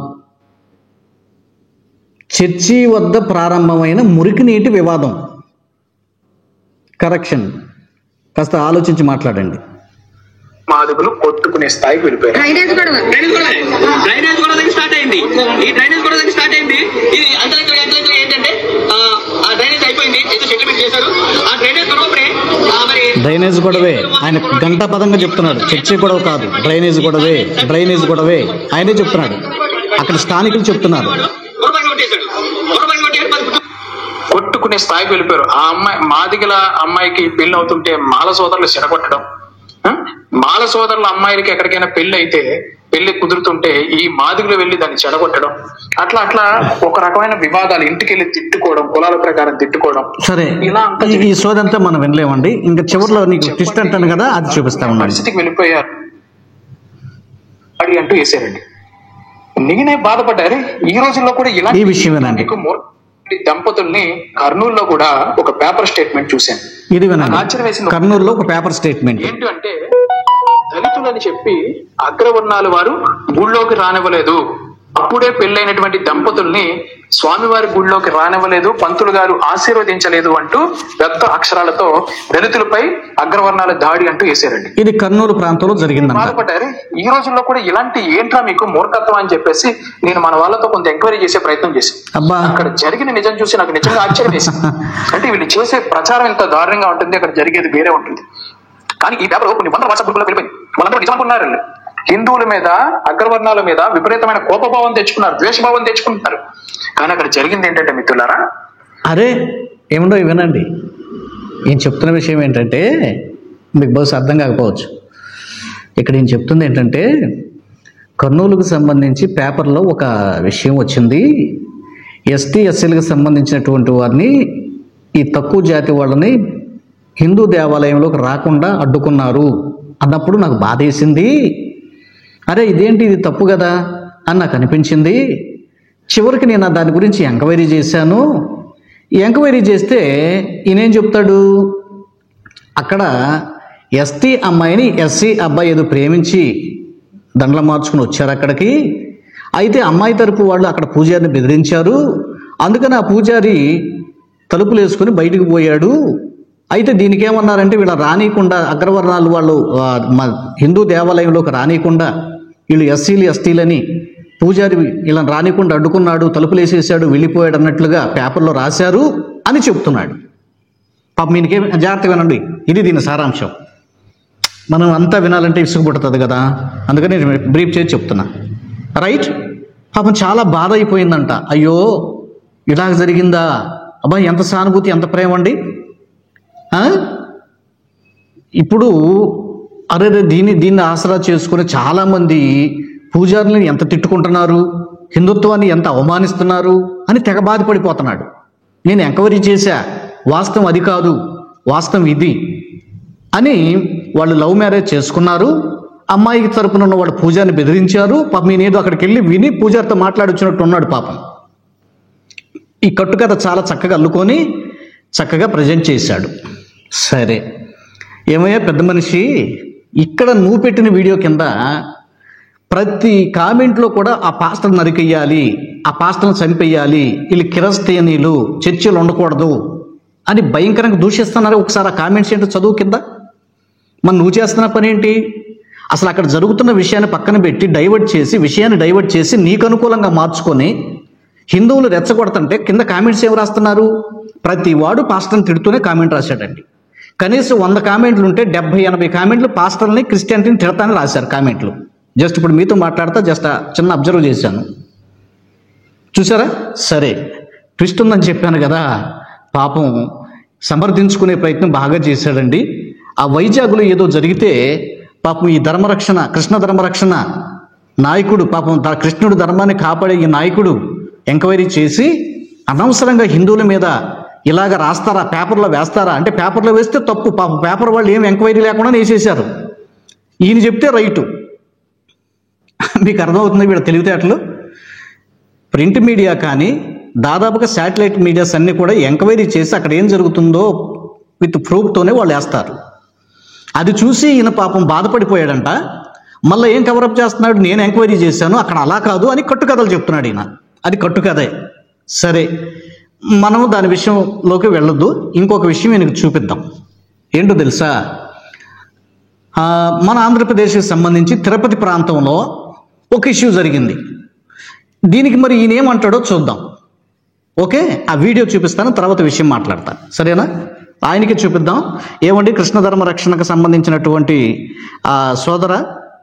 చర్చి వద్ద ప్రారంభమైన మురికి నీటి వివాదం. కరెక్షన్, కాస్త ఆలోచించి మాట్లాడండి. మాదిగులు కొట్టుకునే స్థాయికి వెళ్ళిపోయారు. డ్రైనేజ్ కూడా దగ్గర స్టార్ట్ అయింది. ఈ డ్రైనేజ్ కూడా దగ్గర స్టార్ట్ అయింది. ఇది అంతలంగా ఏంటంటే ఆ డ్రైనేజ్ అయిపోయింది, ఏదో సెటిల్మెంట్ చేశారు. ఆ డ్రైనేజ్ గొడవే మరి డ్రైనేజ్ గొడవే ఆయన గంటా పదంగా చెప్తున్నాడు. చర్చి గొడవ కాదు, డ్రైనేజ్ గొడవే, డ్రైనేజ్ గొడవే ఆయనే చెప్తున్నాడు, అక్కడ స్థానికులు చెప్తున్నారు. కొట్టుకునే స్థాయికి వెళ్ళిపోయారు. ఆ అమ్మాయి మాదిగల అమ్మాయికి పెళ్లి అవుతుంటే మాల సోదరులు చెడగొట్టడం, మాల సోదరుల అమ్మాయిలకి ఎక్కడికైనా పెళ్లి అయితే పెళ్లి కుదురుతుంటే ఈ మాదిగలు వెళ్లి దాన్ని చెడగొట్టడం, అట్లా అట్లా ఒక రకమైన వివాదాలు, ఇంటికి వెళ్ళి తిట్టుకోవడం, కులాల ప్రకారం తిట్టుకోవడం. సరే, ఈ సోదంతా మనం వినలేమండి. ఇంకా చివరిలో నీకు ట్విస్ట్ అంటాను కదా, అది చూపిస్తా ఉన్నాను. పరిస్థితికి వెళ్ళిపోయారు అంటూ వేసారండి. నేనే బాధపడ్డారు. ఈ రోజుల్లో కూడా ఈ విషయమేనండి. దంపతుల్ని కర్నూలులో కూడా ఒక పేపర్ స్టేట్మెంట్ చూశాను. ఇది ఆశ్చర్యం. కర్నూలులో ఒక పేపర్ స్టేట్మెంట్ ఏంటంటే దళితులని చెప్పి అగ్రవర్ణాల వారు గుళ్ళోకి రానివ్వలేదు, అప్పుడే పెళ్ళైనటువంటి దంపతుల్ని స్వామివారి గుళ్ళోకి రానివ్వలేదు, పంతులు గారు ఆశీర్వదించలేదు అంటూ పెద్ద అక్షరాలతో దళితులపై అగ్రవర్ణాల దాడి అంటూ వేసారండి. ఇది కర్నూలు ప్రాంతంలో జరిగింది. బాధపడ్డారు. ఈ రోజుల్లో కూడా ఇలాంటి ఏంట్రా మీకు మూర్ఖత్వం అని చెప్పేసి నేను మన వాళ్ళతో కొంత ఎంక్వైరీ చేసే ప్రయత్నం చేశాను. అక్కడ జరిగిన నిజం చూసి నాకు నిజంగా ఆశ్చర్యం వేసింది. అంటే వీళ్ళు చేసే ప్రచారం ఎంత దారుణంగా ఉంటుంది, అక్కడ జరిగేది వేరే ఉంటుంది. కానీ ఈ పేపర్ కొన్ని 100 వాట్సాప్ గ్రూపులో వెళ్ళిపోయింది. వాళ్ళందరూ నిజం అనుకున్నారు. హిందువుల మీద, అగ్రవర్ణాల మీద విపరీతమైన కోపభావం తెచ్చుకున్నారు, ద్వేషభావం తెచ్చుకుంటున్నారు. కానీ అక్కడ జరిగింది ఏంటంటే మిత్రులారా, అరే ఏముండో వినండి. ఈయన చెప్తున్న విషయం ఏంటంటే మీకు బహుశా అర్థం కాకపోవచ్చు. ఇక్కడ ఈయన చెప్తుంది ఏంటంటే కర్నూలుకు సంబంధించి పేపర్లో ఒక విషయం వచ్చింది. ఎస్టీ ఎస్సీలకు సంబంధించినటువంటి వారిని, ఈ తక్కువ జాతి వాళ్ళని హిందూ దేవాలయంలోకి రాకుండా అడ్డుకున్నారు అన్నప్పుడు నాకు బాధేసింది. అరే ఇదేంటి, ఇది తప్పు కదా అని నాకు అనిపించింది. చివరికి నేను దాని గురించి ఎంక్వైరీ చేశాను. ఎంక్వైరీ చేస్తే ఈయనేం చెప్తాడు, అక్కడ ఎస్టీ అమ్మాయిని ఎస్సీ అబ్బాయి ఏదో ప్రేమించి దండలు మార్చుకుని వచ్చారు అక్కడికి. అయితే అమ్మాయి తరపు వాళ్ళు అక్కడ పూజారిని బెదిరించారు. అందుకని ఆ పూజారి తలుపులు వేసుకుని బయటికి పోయాడు. అయితే దీనికి ఏమన్నారంటే వీళ్ళ రానియకుండా, అగ్రవర్ణాలు వాళ్ళు హిందూ దేవాలయంలోకి రానియకుండా, వీళ్ళు ఎస్సీలు ఎస్టీలని పూజారి వీళ్ళని రానియకుండా అడ్డుకున్నాడు, తలుపులు వేసేసాడు, వెళ్ళిపోయాడు అన్నట్లుగా పేపర్లో రాశారు అని చెప్తున్నాడు. పాపం మీనికే జాగ్రత్తగా వినండి, ఇది దీని సారాంశం. మనం అంతా వినాలంటే ఇసుగుపడుతుంది కదా, అందుకని నేను బ్రీఫ్ చేసి చెప్తున్నా. రైట్. పాపం చాలా బాధ అయిపోయిందంట. అయ్యో ఇలాగ జరిగిందా, అబ్బా ఎంత సానుభూతి, ఎంత ప్రేమ అండి. ఇప్పుడు అరే దీన్ని ఆసరా చేసుకుని చాలామంది పూజారులను ఎంత తిట్టుకుంటున్నారు, హిందుత్వాన్ని ఎంత అవమానిస్తున్నారు అని తెగ బాధపడిపోతున్నాడు. నేను ఎంక్వైరీ చేశా, వాస్తవం అది కాదు, వాస్తవం ఇది అని. వాళ్ళు లవ్ మ్యారేజ్ చేసుకున్నారు. అమ్మాయికి తరపున ఉన్న వాళ్ళు పూజారిని బెదిరించారు. పాపం నేనేదో అక్కడికి వెళ్ళి విని పూజారితో మాట్లాడొచ్చినట్టు ఉన్నాడు పాపం. ఈ కట్టుకథ చాలా చక్కగా అల్లుకొని చక్కగా ప్రజెంట్ చేశాడు. సరే ఏమయ్యా పెద్ద మనిషి, ఇక్కడ నువ్వు పెట్టిన వీడియో కింద ప్రతి కామెంట్లో కూడా ఆ పాస్టర్ నరికెయ్యాలి, ఆ పాస్టర్ని చంపేయాలి, వీళ్ళు కిరస్తేనీలు, చర్చిలు ఉండకూడదు అని భయంకరంగా దూషిస్తున్నారు. ఒకసారి ఆ కామెంట్స్ ఏంటో చదువు కింద. మరి నువ్వు చేస్తున్న పని ఏంటి? అసలు అక్కడ జరుగుతున్న విషయాన్ని పక్కన పెట్టి విషయాన్ని డైవర్ట్ చేసి నీకు అనుకూలంగా మార్చుకొని హిందువులు రెచ్చగొడుతుంటే కింద కామెంట్స్ ఏమి రాస్తున్నారు? ప్రతి వాడు పాస్టర్ని తిడుతూనే కామెంట్ రాశాడండి. కనీసం 100 కామెంట్లు ఉంటే 70-80 కామెంట్లు పాస్టర్ని, క్రిస్టియానిటీని తిడతానే రాశారు కామెంట్లు. జస్ట్ ఇప్పుడు మీతో మాట్లాడతా జస్ట్ చిన్న అబ్జర్వ్ చేశాను, చూసారా? సరే ట్విస్ట్ ఉందని చెప్పాను కదా, పాపం సమర్థించుకునే ప్రయత్నం బాగా చేశాడండి. ఆ వైజాగ్లో ఏదో జరిగితే పాపం ఈ ధర్మరక్షణ, కృష్ణ ధర్మరక్షణ నాయకుడు, పాపం కృష్ణుడు ధర్మాన్ని కాపాడే ఈ నాయకుడు ఎంక్వైరీ చేసి అనవసరంగా హిందువుల మీద ఇలాగ రాస్తారా, పేపర్లో వేస్తారా అంటే పేపర్లో వేస్తే తప్పు. పాపం పేపర్ వాళ్ళు ఏం ఎంక్వైరీ లేకుండా వేసేసారు. ఈయన చెప్తే రైటు. మీకు అర్థమవుతుంది వీళ్ళ తెలివితేటలు. ప్రింట్ మీడియా కానీ దాదాపుగా శాటిలైట్ మీడియాస్ అన్నీ కూడా ఎంక్వైరీ చేసి అక్కడ ఏం జరుగుతుందో విత్ ప్రూఫ్తోనే వాళ్ళు వేస్తారు. అది చూసి ఈయన పాపం బాధపడిపోయాడంట. మళ్ళీ ఏం కవరప్ చేస్తున్నాడు, నేను ఎంక్వైరీ చేశాను అక్కడ అలా కాదు అని కట్టుకథలు చెప్తున్నాడు ఈయన. అది కట్టుకథే. సరే మనం దాని విషయంలోకి వెళ్ళొద్దు. ఇంకొక విషయం ఈయనకు చూపిద్దాం. ఏంటో తెలుసా, మన ఆంధ్రప్రదేశ్కి సంబంధించి తిరుపతి ప్రాంతంలో ఒక ఇష్యూ జరిగింది. దీనికి మరి ఈయన ఏమంటాడో చూద్దాం. ఓకే, ఆ వీడియో చూపిస్తాను, తర్వాత విషయం మాట్లాడతా, సరేనా? ఆయనకి చూపిద్దాం. ఏమండి కృష్ణ ధర్మ రక్షణకు సంబంధించినటువంటి సోదర,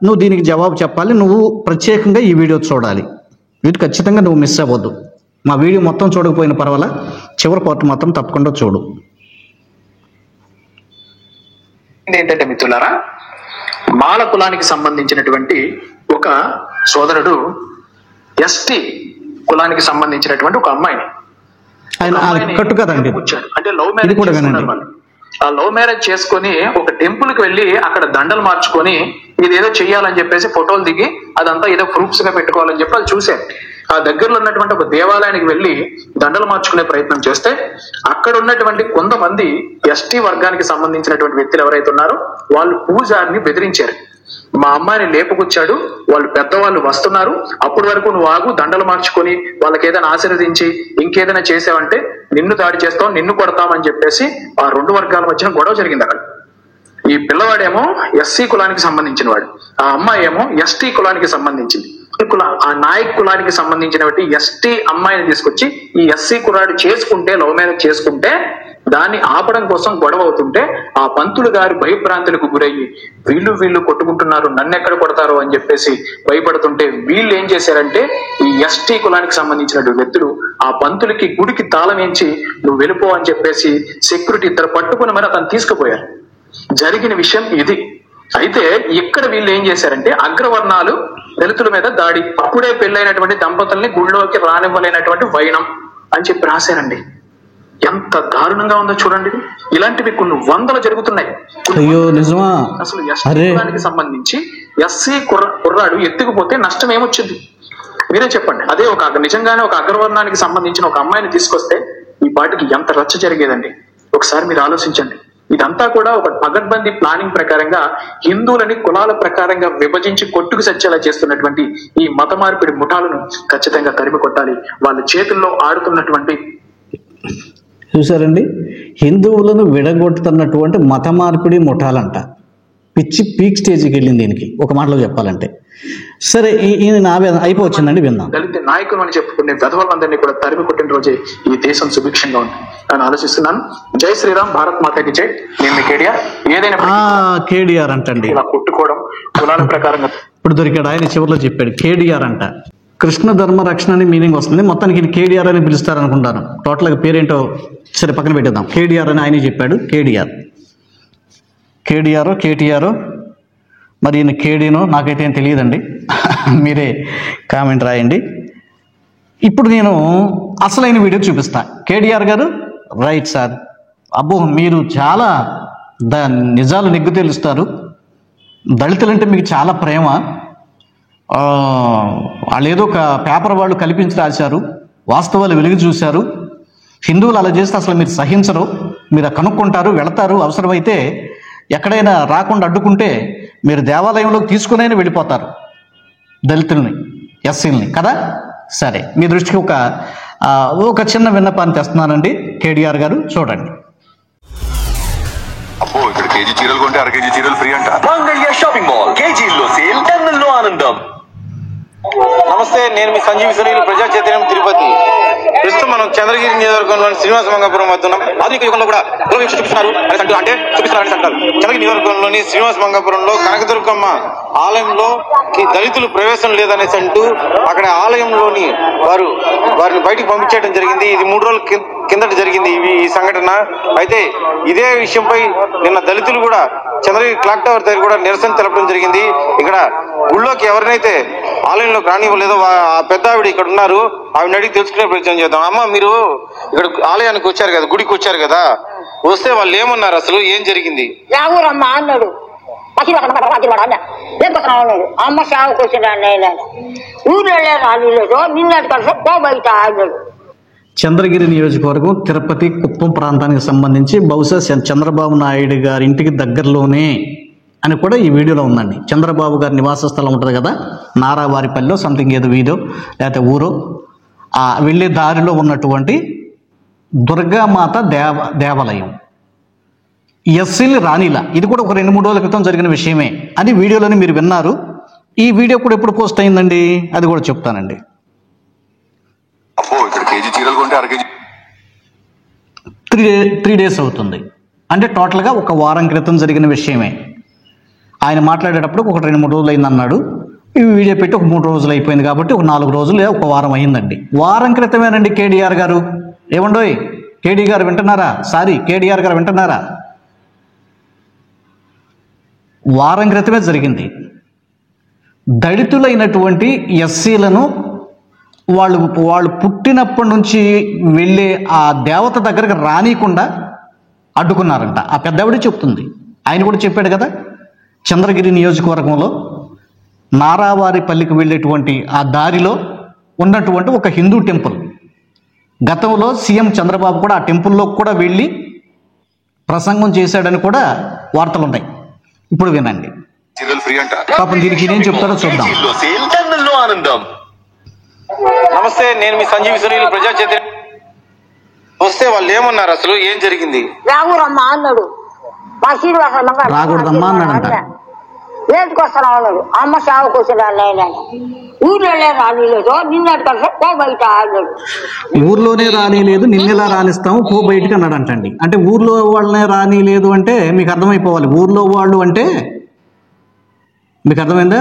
నువ్వు దీనికి జవాబు చెప్పాలి. నువ్వు ప్రత్యేకంగా ఈ వీడియో చూడాలి. వీటి ఖచ్చితంగా నువ్వు మిస్ అవ్వద్దు. మా వీడియో మొత్తం చూడకపోయిన పర్వాలా, చివరి పార్ట్ మాత్రం తప్పకుండా చూడు. ఏంటంటే మిత్రులారా, మాల కులానికి సంబంధించినటువంటి ఒక సోదరుడు ఎస్టీ కులానికి సంబంధించినటువంటి ఒక అమ్మాయిని కట్టుకదండి, అంటే లవ్ మ్యారేజ్ చేసుకున్నారు వాళ్ళు. ఆ లవ్ మ్యారేజ్ చేసుకొని ఒక టెంపుల్ కి వెళ్ళి అక్కడ దండలు మార్చుకొని ఇదేదో చెయ్యాలని చెప్పేసి ఫోటోలు దిగి అదంతా ఏదో ప్రూఫ్స్ గా పెట్టుకోవాలని చెప్పి అది చూశాను. ఆ దగ్గరలో ఉన్నటువంటి ఒక దేవాలయానికి వెళ్ళి దండలు మార్చుకునే ప్రయత్నం చేస్తే అక్కడ ఉన్నటువంటి కొంతమంది ఎస్టీ వర్గానికి సంబంధించినటువంటి వ్యక్తులు ఎవరైతే ఉన్నారో వాళ్ళు పూజారిని బెదిరించారు. మా అమ్మాయిని లేపుకొచ్చాడు, వాళ్ళు పెద్దవాళ్ళు వస్తున్నారు, అప్పటి వరకు నువ్వు ఆగు, దండలు మార్చుకొని వాళ్ళకి ఏదైనా ఆశీర్వదించి ఇంకేదైనా చేసావంటే నిన్ను దాడి చేస్తాం, నిన్ను కొడతామని చెప్పేసి ఆ 2 వర్గాల మధ్యన గొడవ జరిగింది అక్కడ. ఈ పిల్లవాడేమో ఎస్సీ కులానికి సంబంధించిన వాడు, ఆ అమ్మాయి ఏమో ఎస్టీ కులానికి సంబంధించింది. ఆ నాయక్ కులానికి సంబంధించినటువంటి ఎస్టీ అమ్మాయిని తీసుకొచ్చి ఈ ఎస్సీ కులాడు చేసుకుంటే, లవ్ మ్యారేజ్ చేసుకుంటే దాన్ని ఆపడం కోసం గొడవ అవుతుంటే ఆ పంతులు గారి భయభ్రాంతులకు గురయ్యి వీళ్ళు కొట్టుకుంటున్నారు, నన్ను ఎక్కడ కొడతారో అని చెప్పేసి భయపడుతుంటే వీళ్ళు ఏం చేశారంటే ఈ ఎస్టీ కులానికి సంబంధించిన వ్యక్తులు ఆ పంతులకి గుడికి తాళం వేయించి నువ్వు వెళ్ళిపో అని చెప్పేసి సెక్యూరిటీ ఇద్దరు పట్టుకుని మరి అతను తీసుకుపోయారు. జరిగిన విషయం ఇది. అయితే ఇక్కడ వీళ్ళు ఏం చేశారంటే అగ్రవర్ణాలు దళితుల మీద దాడి, అప్పుడే పెళ్ళైనటువంటి దంపతుల్ని గుళ్ళోకి రానివ్వలేనటువంటి వైనం అని చెప్పి రాశారండి. ఎంత దారుణంగా ఉందో చూడండి. ఇలాంటివి కొన్ని వందలు జరుగుతున్నాయి. అయ్యో నిజమా? అసలు ఎస్టీ కులానికి సంబంధించి ఎస్సీ కుర్రాడు ఎత్తుకుపోతే నష్టం ఏమొచ్చింది మీరే చెప్పండి. అదే నిజంగానే ఒక అగ్రవర్ణానికి సంబంధించిన ఒక అమ్మాయిని తీసుకొస్తే ఈ పాటికి ఎంత రచ్చ జరిగేదండి. ఒకసారి మీరు ఆలోచించండి. ఇదంతా కూడా ఒక పగడ్బందీ ప్లానింగ్ ప్రకారంగా హిందువులని కులాల ప్రకారంగా విభజించి కొట్టుకు సచ్చేలా చేస్తున్నటువంటి ఈ మత మార్పిడి ముఠాలను ఖచ్చితంగా తరిమి కొట్టాలి. వాళ్ళ చేతుల్లో ఆడుతున్నటువంటి చూసారండి, హిందువులను విడగొట్టుతున్నటువంటి మత మార్పిడి ముఠాలంట. పిచ్చి పీక్ స్టేజ్కి వెళ్ళింది దీనికి ఒక మాటలో చెప్పాలంటే. సరే, ఈయన అయిపోవచ్చిందండి, విందాం. దళిత నాయకులు అని చెప్పుకునే వెధవలందరినీ కూడా తరిమి కొట్టిన రోజే ఈ దేశం సుభిక్షంగా ఉంది అని ఆలోచిస్తున్నాను. జై శ్రీరామ్, భారత్ మాతాకి జై. నేను మీ కేడిఆర్. ఏదైనా కేడిఆర్ అంటండి, ఇలా కొట్టుకోవడం కులాల ప్రకారంగా ఇప్పుడు దొరికాడు. ఆయన చివరిలో చెప్పాడు కేడిఆర్ అంట. కృష్ణ ధర్మ రక్షణ అని మీనింగ్ వస్తుంది. మొత్తానికి కేడిఆర్ అని పిలుస్తారు అనుకుంటాను. టోటల్గా పేరేంటో సరే పక్కన పెట్టేద్దాం. కేడిఆర్ అని ఆయన చెప్పాడు. కేడిఆర్ కేటీఆర్, మరి ఈయన కేడీనో నాకైతే ఏం తెలియదండి. మీరే కామెంట్ రాయండి. ఇప్పుడు నేను అసలైన వీడియో చూపిస్తా. కేడిఆర్ గారు, రైట్ సార్. అబ్బో, మీరు చాలా నిజాలు నెగ్గు తెలుస్తారు. దళితులంటే మీకు చాలా ప్రేమ. వాళ్ళు ఏదో ఒక పేపర్ వాళ్ళు కల్పించి రాశారు, వాస్తవాలు వెలుగు చూశారు. హిందువులు అలా చేస్తే అసలు మీరు సహించరు, మీరు కనుక్కుంటారు, వెళతారు. అవసరమైతే ఎక్కడైనా రాకుండా అడ్డుకుంటే మీరు దేవాలయంలోకి తీసుకునైనా వెళ్ళిపోతారు దళితుల్ని, ఎస్సీలని కదా. సరే, మీ దృష్టికి ఒక చిన్న విన్నపాన్ని తెస్తున్నానండి. కేడిఆర్ గారు చూడండి. అబ్బో, ఇక్కడ కేజీ చీరలు కొంటే అర కేజీ చీరలు ఫ్రీ అంట. మంగళ్య షాపింగ్ మాల్, కేజీల్లో సేల్, టన్నుల్లో ఆనందం. నమస్తే, నేను మీ సంజీవ్ సునీల్, ప్రజా చైతన్యం తిరుపతి. ప్రస్తుతం మనం చంద్రగిరి నియోజకవర్గంలోని శ్రీనివాస మంగాపురం వద్ద ఉన్నాం. ఆధునిక యుగంలో కూడా కులవివక్ష చూపిస్తున్నారు అంటే అంటారు. చంద్రగిరి నియోజకవర్గంలోని శ్రీనివాస మంగాపురంలో కనకదుర్గమ్మ ఆలయంలో దళితులు ప్రవేశం లేదనేసి అంటూ అక్కడ ఆలయంలోని వారిని బయటికి పంపించడం జరిగింది. ఇది 3 రోజుల కిందట జరిగింది ఈ సంఘటన. అయితే ఇదే విషయంపై నిన్న దళితులు కూడా చంద్రగిరి క్లాక్ టవర్ దగ్గర కూడా నిరసన తెలపడం జరిగింది. ఇక్కడ గుళ్ళోకి ఎవరినైతే ఆలయంలోకి రానివ్వలేదో ఆ పెద్ద ఆవిడ ఇక్కడ ఉన్నారు, ఆవిడని అడిగి తెలుసుకునే ప్రయత్నం చేద్దాం. అమ్మ, మీరు ఇక్కడ ఆలయానికి వచ్చారు కదా, గుడికి వచ్చారు కదా, వస్తే వాళ్ళు ఏమన్నారు, అసలు ఏం జరిగింది? ఊరమ్మా అన్నాడు. అమ్మ సేవకు వచ్చిన ఊరు వెళ్ళాను, నిన్నటి కలిసి పో బయట అన్నాడు. చంద్రగిరి నియోజకవర్గం తిరుపతి కుప్పం ప్రాంతానికి సంబంధించి బహుశా చంద్రబాబు నాయుడు గారి ఇంటికి దగ్గరలోనే అని కూడా ఈ వీడియోలో ఉందండి. చంద్రబాబు గారి నివాస స్థలం ఉంటుంది కదా, నారావారిపల్లిలో సంథింగ్ ఏదో వీధో లేకపోతే ఊరో, వెళ్ళే దారిలో ఉన్నటువంటి దుర్గామాత దేవాలయం ఎస్సీని రానిలా. ఇది కూడా ఒక 2-3 రోజుల క్రితం జరిగిన విషయమే అని వీడియోలోని మీరు విన్నారు. ఈ వీడియో కూడా ఎప్పుడు పోస్ట్ అయిందండి అది కూడా చెప్తానండి. అబ్బో, ఇక్కడ కేజీ చీరలు కొంటే అర కేజీ 3 days అవుతుంది. అంటే టోటల్గా ఒక వారం క్రితం జరిగిన విషయమే. ఆయన మాట్లాడేటప్పుడు ఒక 2-3 రోజులు అయింది అన్నాడు. ఈ వీడియో పెట్టి ఒక 3 రోజులు అయిపోయింది కాబట్టి ఒక 4 రోజులు లేదా ఒక వారం అయిందండి. వారం క్రితమేనండి కేడిఆర్ గారు. ఏమండోయ్ కేడీ గారు వింటున్నారా? కేడిఆర్ గారు వింటున్నారా? వారం క్రితమే జరిగింది. దళితులైనటువంటి ఎస్సీలను వాళ్ళు పుట్టినప్పటి నుంచి వెళ్ళే ఆ దేవత దగ్గరకు రానియకుండా అడ్డుకున్నారంట. ఆ పెద్దవిడే చెప్తుంది. ఆయన కూడా చెప్పాడు కదా, చంద్రగిరి నియోజకవర్గంలో నారావారిపల్లికి వెళ్ళేటువంటి ఆ దారిలో ఉన్నటువంటి ఒక హిందూ టెంపుల్. గతంలో సీఎం చంద్రబాబు కూడా ఆ టెంపుల్లో కూడా వెళ్ళి ప్రసంగం చేశాడని కూడా వార్తలు ఉన్నాయి. ఇప్పుడు వినండి. చీరలు ఫ్రీ అంట. పాపం దీనికి ఏం చెప్తారో చూద్దాం. టన్నుల్లో ఆనందం. నమస్తే, నేను మీ సంజీవ్ సునీల్, ప్రజా చైతన్యం. వస్తే వాళ్ళు ఏమన్నారు, అసలు ఏం జరిగింది? ఊరమ్మా అన్నాడు. మా శ్రీనివాస రాకూడదమ్మా అన్నాడంట. వేసుకొస్తాను అన్నాడు. అమ్మ సేవకు వచ్చిన ఊర్లో రానిలేదు నిన్నటి కలిసి పో బయట అన్నాడు. ఊర్లోనే రానిలేదు నిన్నెలా రానిస్తాము పో బయటికి అన్నాడు అంటండి. అంటే ఊర్లో వాళ్ళనే రానిలేదు అంటే మీకు అర్థమైపోవాలి. ఊర్లో వాళ్ళు అంటే మీకు అర్థమైందా?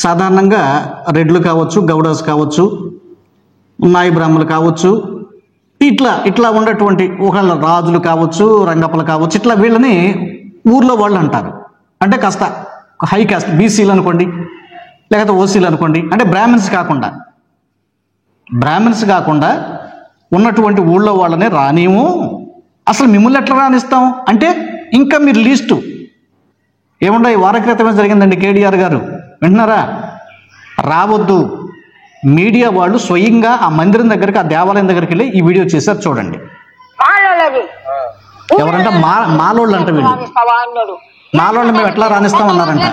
సాధారణంగా రెడ్లు కావచ్చు, గౌడస్ కావచ్చు, నాయి బ్రాహ్మణులు కావచ్చు, ఇట్లా ఉన్నటువంటి ఒకళ్ళ రాజులు కావచ్చు, రంగప్పలు కావచ్చు, ఇట్లా వీళ్ళని ఊర్లో వాళ్ళు అంటారు. అంటే కాస్త హై కాస్ట్ బీసీలు అనుకోండి, లేకపోతే ఓసీలు అనుకోండి. అంటే బ్రాహ్మణ్స్ కాకుండా ఉన్నటువంటి ఊళ్ళో వాళ్ళని రానిము. అసలు మిమ్మల్ని ఎట్లా రానిస్తాం అంటే ఇంకా మీరు లీస్టు ఏముండ. ఈ వార క్రితమే జరిగిందండి. కేటీఆర్ గారు వింటున్నారా? రావద్దు. మీడియా వాళ్ళు స్వయంగా ఆ మందిరం దగ్గరికి, ఆ దేవాలయం దగ్గరికి వెళ్ళి ఈ వీడియో చేశారు, చూడండి. ఎవరంటే మాలోళ్ళు అంట. వీళ్ళు మాలోళ్ళు మేము ఎట్లా రాణిస్తాం అన్నారంట.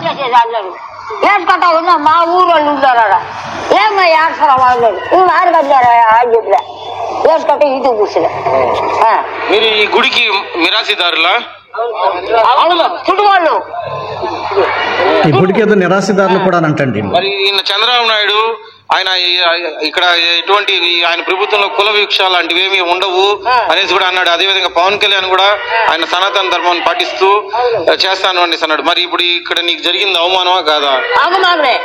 వేసుకుంటా ఉన్నా మా ఊరు వాళ్ళు ఉంటారా ఏమో ఏడ్చరా వాళ్ళు నువ్వు ఆడగలిగారా అని చెప్పిరా వేసుకుంటే ఇది కూర్చున్నా. మీరు ఈ గుడికి మిరాసిదారులా? అవును, చుట్టువాళ్ళు ఈ గుడికి ఏదో నిరాశదారులు కూడా అంటండి. మరి ఈయన చంద్రబాబు నాయుడు ఆయన ఇక్కడ ఎటువంటి ఆయన ప్రభుత్వంలో కుల వివక్ష లాంటివి ఏమి ఉండవు అనేసి కూడా అన్నాడు. అదేవిధంగా పవన్ కళ్యాణ్ కూడా ఆయన సనాతన ధర్మాన్ని పాటిస్తూ చేస్తాను అనేసి అన్నాడు. మరి ఇప్పుడు ఇక్కడ నీకు జరిగింది అవమానమా కాదా? అవమానమే.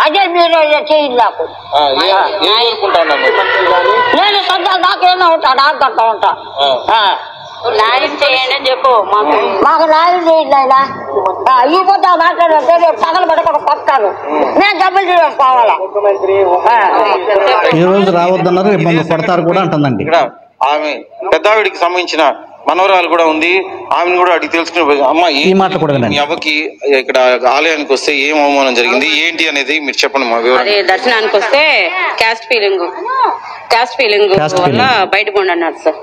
అదే మీరు చేయండి. నాకు నేను సొంత నాకేమో ఉంటా, నాకు కట్టా ఉంటా. న్యాయం చేయండి అని చెప్పు. మాకు న్యాయం చేయండి ఆయన. అయిపోతా మాట్లాడారు పగలు పడకుండా కొట్టాను. నేను డబ్బులు చేసుకోవాలా? ఈ రోజు రావద్దన్నారు, మిమ్మల్ని కొడతారు కూడా అంటుందండి. ఇక్కడ ఆమె పెద్దావిడికి సంబంధించిన మనవరాలు కూడా ఉంది. ఆమెను కూడా అడిగి తెలుసుకుని అమ్మ ఈ మాట కూడా మీ అవ్వకి ఇక్కడ ఆలయానికి వస్తే ఏం అవమానం జరిగింది ఏంటి అనేది మీరు చెప్పండి మా వివరం. దర్శనానికి వస్తే క్యాస్ట్ ఫీలింగ్ వల్ల బయట పోండి అన్నారు సార్.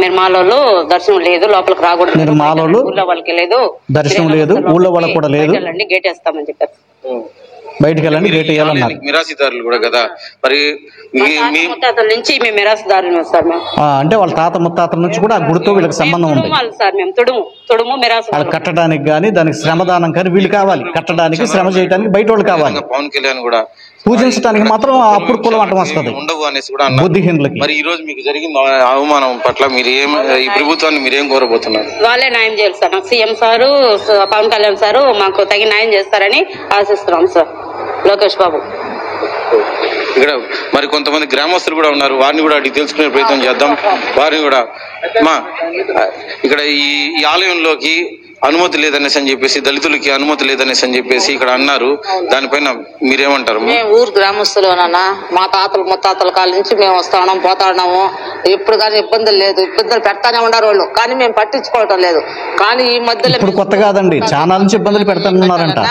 మీరు మాలోళ్ళు దర్శనం లేదు, లోపలికి రాకూడదు. మీరు మాలోళ్ళు ఊళ్ళో వాళ్ళకి లేదు, దర్శనం లేదు, ఊళ్ళో వాళ్ళకి కూడా లేదు, గేట్ వేస్తామని చెప్పారు. బయటికి వెళ్ళండి, గేట్ వేయాలన్నారు. మిరాసిదారులు కూడా కదా. మరి ముత్తాతల నుంచి మేము మిరాసిదారులు సార్. మేము అంటే వాళ్ళ తాత ముత్తాతల నుంచి కూడా ఆ గుడితో వీళ్ళకి సంబంధం ఉంది సార్. మేము తుడుము మిరాసి వాళ్ళు కట్టడానికి కానీ దానికి శ్రమదానం కానీ వీళ్ళు కావాలి. కట్టడానికి శ్రమ చేయడానికి బయట వాళ్ళు కావాలి. పవన్ కళ్యాణ్ కూడా పూజించడానికి మాత్రం అప్పుడు కులం అంటం వస్తుంది ఉండవు అనేసి కూడా బుద్ధిహీనులకి. మరి ఈ రోజు మీకు జరిగిన అవమానం పట్ల మీరు ఈ ప్రభుత్వాన్ని మీరేం కోరబోతున్నారు? వాళ్ళే న్యాయం చేయాలి సార్. నాకు CM sir, Pawan Kalyan sir మాకు తగిన న్యాయం చేస్తారని ఆశిస్తున్నాం సార్. లోకేష్ బాబు. ఇక్కడ మరి కొంతమంది గ్రామస్తులు కూడా ఉన్నారు, వారిని కూడా అడిగి తెలుసుకునే ప్రయత్నం చేద్దాం. వారిని కూడా ఇక్కడ ఈ ఆలయంలోకి అనుమతి లేదనేసి అని చెప్పేసి, దళితులకి అనుమతి లేదనేసి అని చెప్పేసి ఇక్కడ అన్నారు. దానిపైన మీరేమంటారు? మేము ఊరు గ్రామస్తులోనన్నా మా తాతలు ముత్తాతల కాల నుంచి మేము వస్తా ఉన్నాం, పోతా ఉన్నాము. ఎప్పుడు కానీ ఇబ్బందులు లేదు, ఇబ్బందులు పెడతానే ఉన్నారు వాళ్ళు, కానీ మేము పట్టించుకోవటం లేదు. కానీ ఈ మధ్యలో ఇప్పుడు కొత్త కాదండి, చాలా నుంచి ఇబ్బందులు పెడతానన్నారంట.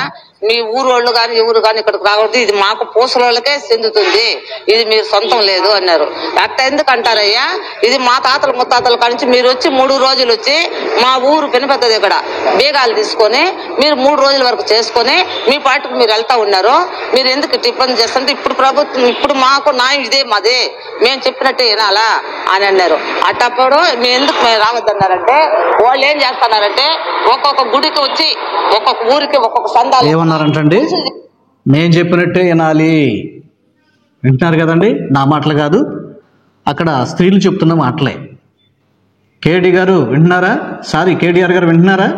మీ ఊరు వాళ్ళు కానీ ఎవరు కానీ ఇక్కడికి రాకూడదు, ఇది మాకు పూసలకే చెందుతుంది, ఇది మీరు సొంతం లేదు అన్నారు. అట్లా ఎందుకు అంటారయ్యా? ఇది మా తాతల ముత్తాతల కానించి మీరు వచ్చి 3 రోజులు వచ్చి మా ఊరు పెనుపెద్దది ఇక్కడ బీగాలు తీసుకొని మీరు 3 రోజుల వరకు చేసుకొని మీ పార్టీకి మీరు వెళ్తా ఉన్నారు. మీరు ఎందుకు ఇబ్బంది చేస్తుంటే ఇప్పుడు ప్రభుత్వం ఇప్పుడు మాకు న్యాయం ఇదే మాదే, మేము చెప్పినట్టు వినాలా అని అన్నారు. అట్టప్పుడు మేము ఎందుకు మేము రావద్దన్నారంటే వాళ్ళు ఏం చేస్తున్నారంటే ఒక్కొక్క గుడికి వచ్చి ఒక్కొక్క ఊరికి ఒక్కొక్క సందాలు ఏమన్నారంటండి, నేను చెప్పినట్టే వినాలి. వింటున్నారు కదండి, నా మాటలు కాదు, అక్కడ స్త్రీలు చెప్తున్న మాటలే. కేటీ గారు వింటున్నారా? సారీ, కేటీఆర్ గారు వింటున్నారా?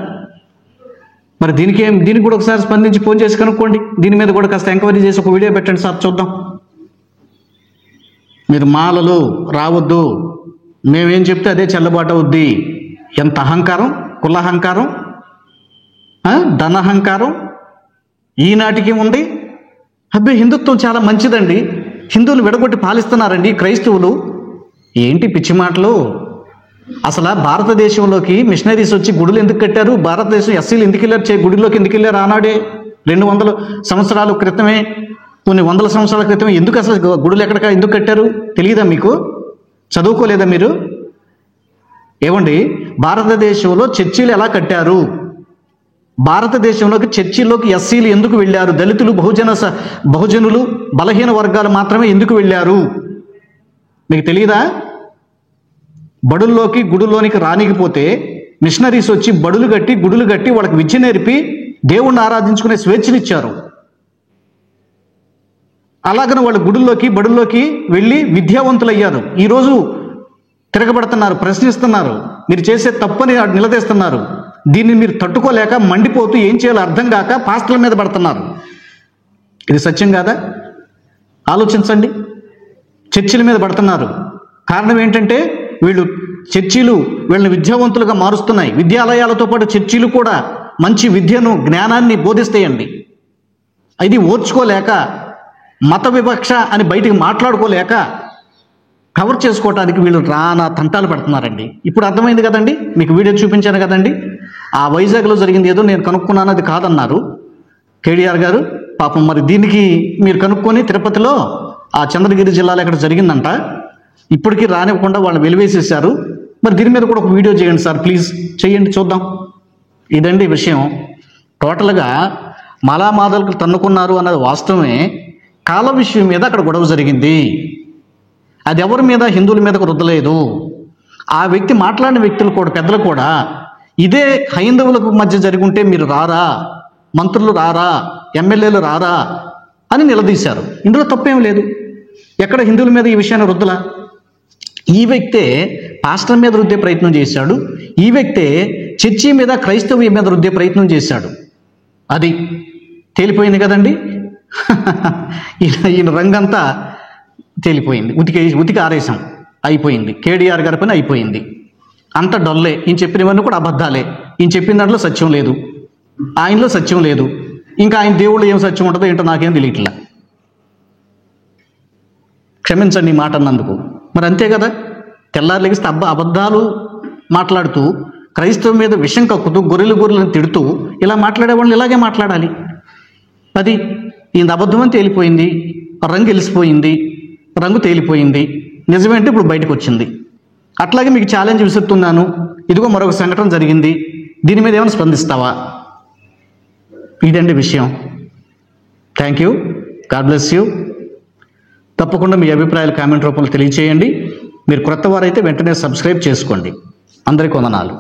మరి దీనికి కూడా ఒకసారి స్పందించి ఫోన్ చేసి కనుక్కోండి. దీని మీద కూడా కాస్త ఎంక్వైరీ చేసి ఒక వీడియో పెట్టండి సార్, చూద్దాం. మీరు మాలలు రావద్దు, మేమేం చెప్తే అదే చెల్లబాటు అవుద్ది. ఎంత అహంకారం, కులహంకారం, ధనహంకారం ఈనాటికి ఉంది. అబ్బే హిందుత్వం చాలా మంచిదండి, హిందువులు విడగొట్టి పాలిస్తున్నారండి క్రైస్తవులు. ఏంటి పిచ్చి మాటలు? అసలు భారతదేశంలోకి మిషనరీస్ వచ్చి గుడులు ఎందుకు కట్టారు? భారతదేశం ఎస్సీలు ఎందుకు వెళ్ళారు? గుడిలోకి ఎందుకు వెళ్ళారు? ఆనాడే 200 సంవత్సరాల క్రితమే, కొన్ని 100 సంవత్సరాల క్రితమే ఎందుకు అసలు గుడులు ఎందుకు కట్టారు తెలియదా మీకు? చదువుకోలేదా మీరు? ఏమండి, భారతదేశంలో చర్చిలు ఎలా కట్టారు? భారతదేశంలోకి చర్చిల్లోకి ఎస్సీలు ఎందుకు వెళ్ళారు? దళితులు, బహుజనులు, బలహీన వర్గాలు మాత్రమే ఎందుకు వెళ్ళారు? మీకు తెలియదా? బడుల్లోకి గుడుల్లోనికి రానికపోతే మిషనరీస్ వచ్చి బడులు కట్టి గుడులు కట్టి వాళ్ళకి విద్య నేర్పి దేవుణ్ణి ఆరాధించుకునే స్వేచ్ఛనిచ్చారు. అలాగనే వాళ్ళు గుడుల్లోకి బడుల్లోకి వెళ్ళి విద్యావంతులయ్యారు. ఈరోజు తిరగబడుతున్నారు, ప్రశ్నిస్తున్నారు, మీరు చేసే తప్పని నిలదీస్తున్నారు. దీన్ని మీరు తట్టుకోలేక మండిపోతూ ఏం చేయాలో అర్థం కాక పాస్టర్ల మీద పడుతున్నారు. ఇది సత్యం కాదా? ఆలోచించండి. చర్చిల మీద పడుతున్నారు. కారణం ఏంటంటే వీళ్ళు చర్చిలు వీళ్ళని విద్యావంతులుగా మారుస్తున్నాయి. విద్యాలయాలతో పాటు చర్చిలు కూడా మంచి విద్యను, జ్ఞానాన్ని బోధిస్తాయండి. ఇది ఓర్చుకోలేక, మత వివక్ష అని బయటికి మాట్లాడుకోలేక కవర్ చేసుకోవడానికి వీళ్ళు రానా తంటాలు పడుతున్నారండి. ఇప్పుడు అర్థమైంది కదండి, మీకు వీడియో చూపించాను కదండి. ఆ వైజాగ్లో జరిగింది ఏదో నేను కనుక్కున్నాను, అది కాదన్నారు కేటీఆర్ గారు. పాపం మరి దీనికి మీరు కనుక్కొని తిరుపతిలో ఆ చంద్రగిరి జిల్లాలో ఎక్కడ జరిగిందంట, ఇప్పటికీ రానివ్వకుండా వాళ్ళు వెలివేసేశారు. మరి దీని మీద కూడా ఒక వీడియో చేయండి సార్, ప్లీజ్ చేయండి, చూద్దాం. ఇదండి విషయం. టోటల్గా మాలామాదలకు తన్నుకున్నారు అన్నది వాస్తవమే. కాల విషయం మీద అక్కడ గొడవ జరిగింది. అది ఎవరి మీద, హిందువుల మీదకు రుద్దలేదు. ఆ వ్యక్తి మాట్లాడిన వ్యక్తులు కూడా, పెద్దలు కూడా ఇదే హైందవులకు మధ్య జరిగి ఉంటే మీరు రారా, మంత్రులు రారా, ఎమ్మెల్యేలు రారా అని నిలదీశారు. ఇందులో తప్పేం లేదు. ఎక్కడ హిందువుల మీద ఈ విషయాన్ని రుద్దలా. ఈ వ్యక్తే పాస్టర్ మీద రుద్దే ప్రయత్నం చేశాడు. ఈ వ్యక్తే చర్చి మీద, క్రైస్తవ్యం మీద రుద్దే ప్రయత్నం చేశాడు. అది తేలిపోయింది కదండి. ఈయన రంగంతా తేలిపోయింది. ఉతికి ఆరేసాం, అయిపోయింది. కేటీఆర్ గారి పని అయిపోయింది. అంత డొల్లే. ఈయన చెప్పినవన్నీ కూడా అబద్ధాలే. ఈయన చెప్పిన దాంట్లో సత్యం లేదు, ఆయనలో సత్యం లేదు. ఇంకా ఆయన దేవుళ్ళు ఏం సత్యం ఉంటుందో ఏంటో నాకేం తెలియట్లా. క్షమించండి ఈ మాట అన్నందుకు. మరి అంతే కదా, తెల్లారు లెగిస్తే అబద్ధాలు మాట్లాడుతూ, క్రైస్తవం మీద విషం కక్కుతూ, గొర్రెలను తిడుతూ ఇలా మాట్లాడే వాళ్ళు ఇలాగే మాట్లాడాలి. అది ఈయన అబద్ధం అని తేలిపోయింది, రంగు వెలిసిపోయింది, రంగు తేలిపోయింది. నిజమేంటే ఇప్పుడు బయటకు వచ్చింది. అట్లాగే మీకు ఛాలెంజ్ విసురుతున్నాను. ఇదిగో మరొక సంఘటన జరిగింది, దీని మీద ఏమైనా స్పందిస్తావా? ఇదండి విషయం. Thank you. God bless you. తప్పకుండా మీ అభిప్రాయాలు కామెంట్ రూపంలో తెలియచేయండి. మీరు క్రొత్త వారైతే వెంటనే సబ్స్క్రైబ్ చేసుకోండి. అందరికీ వందనాలు.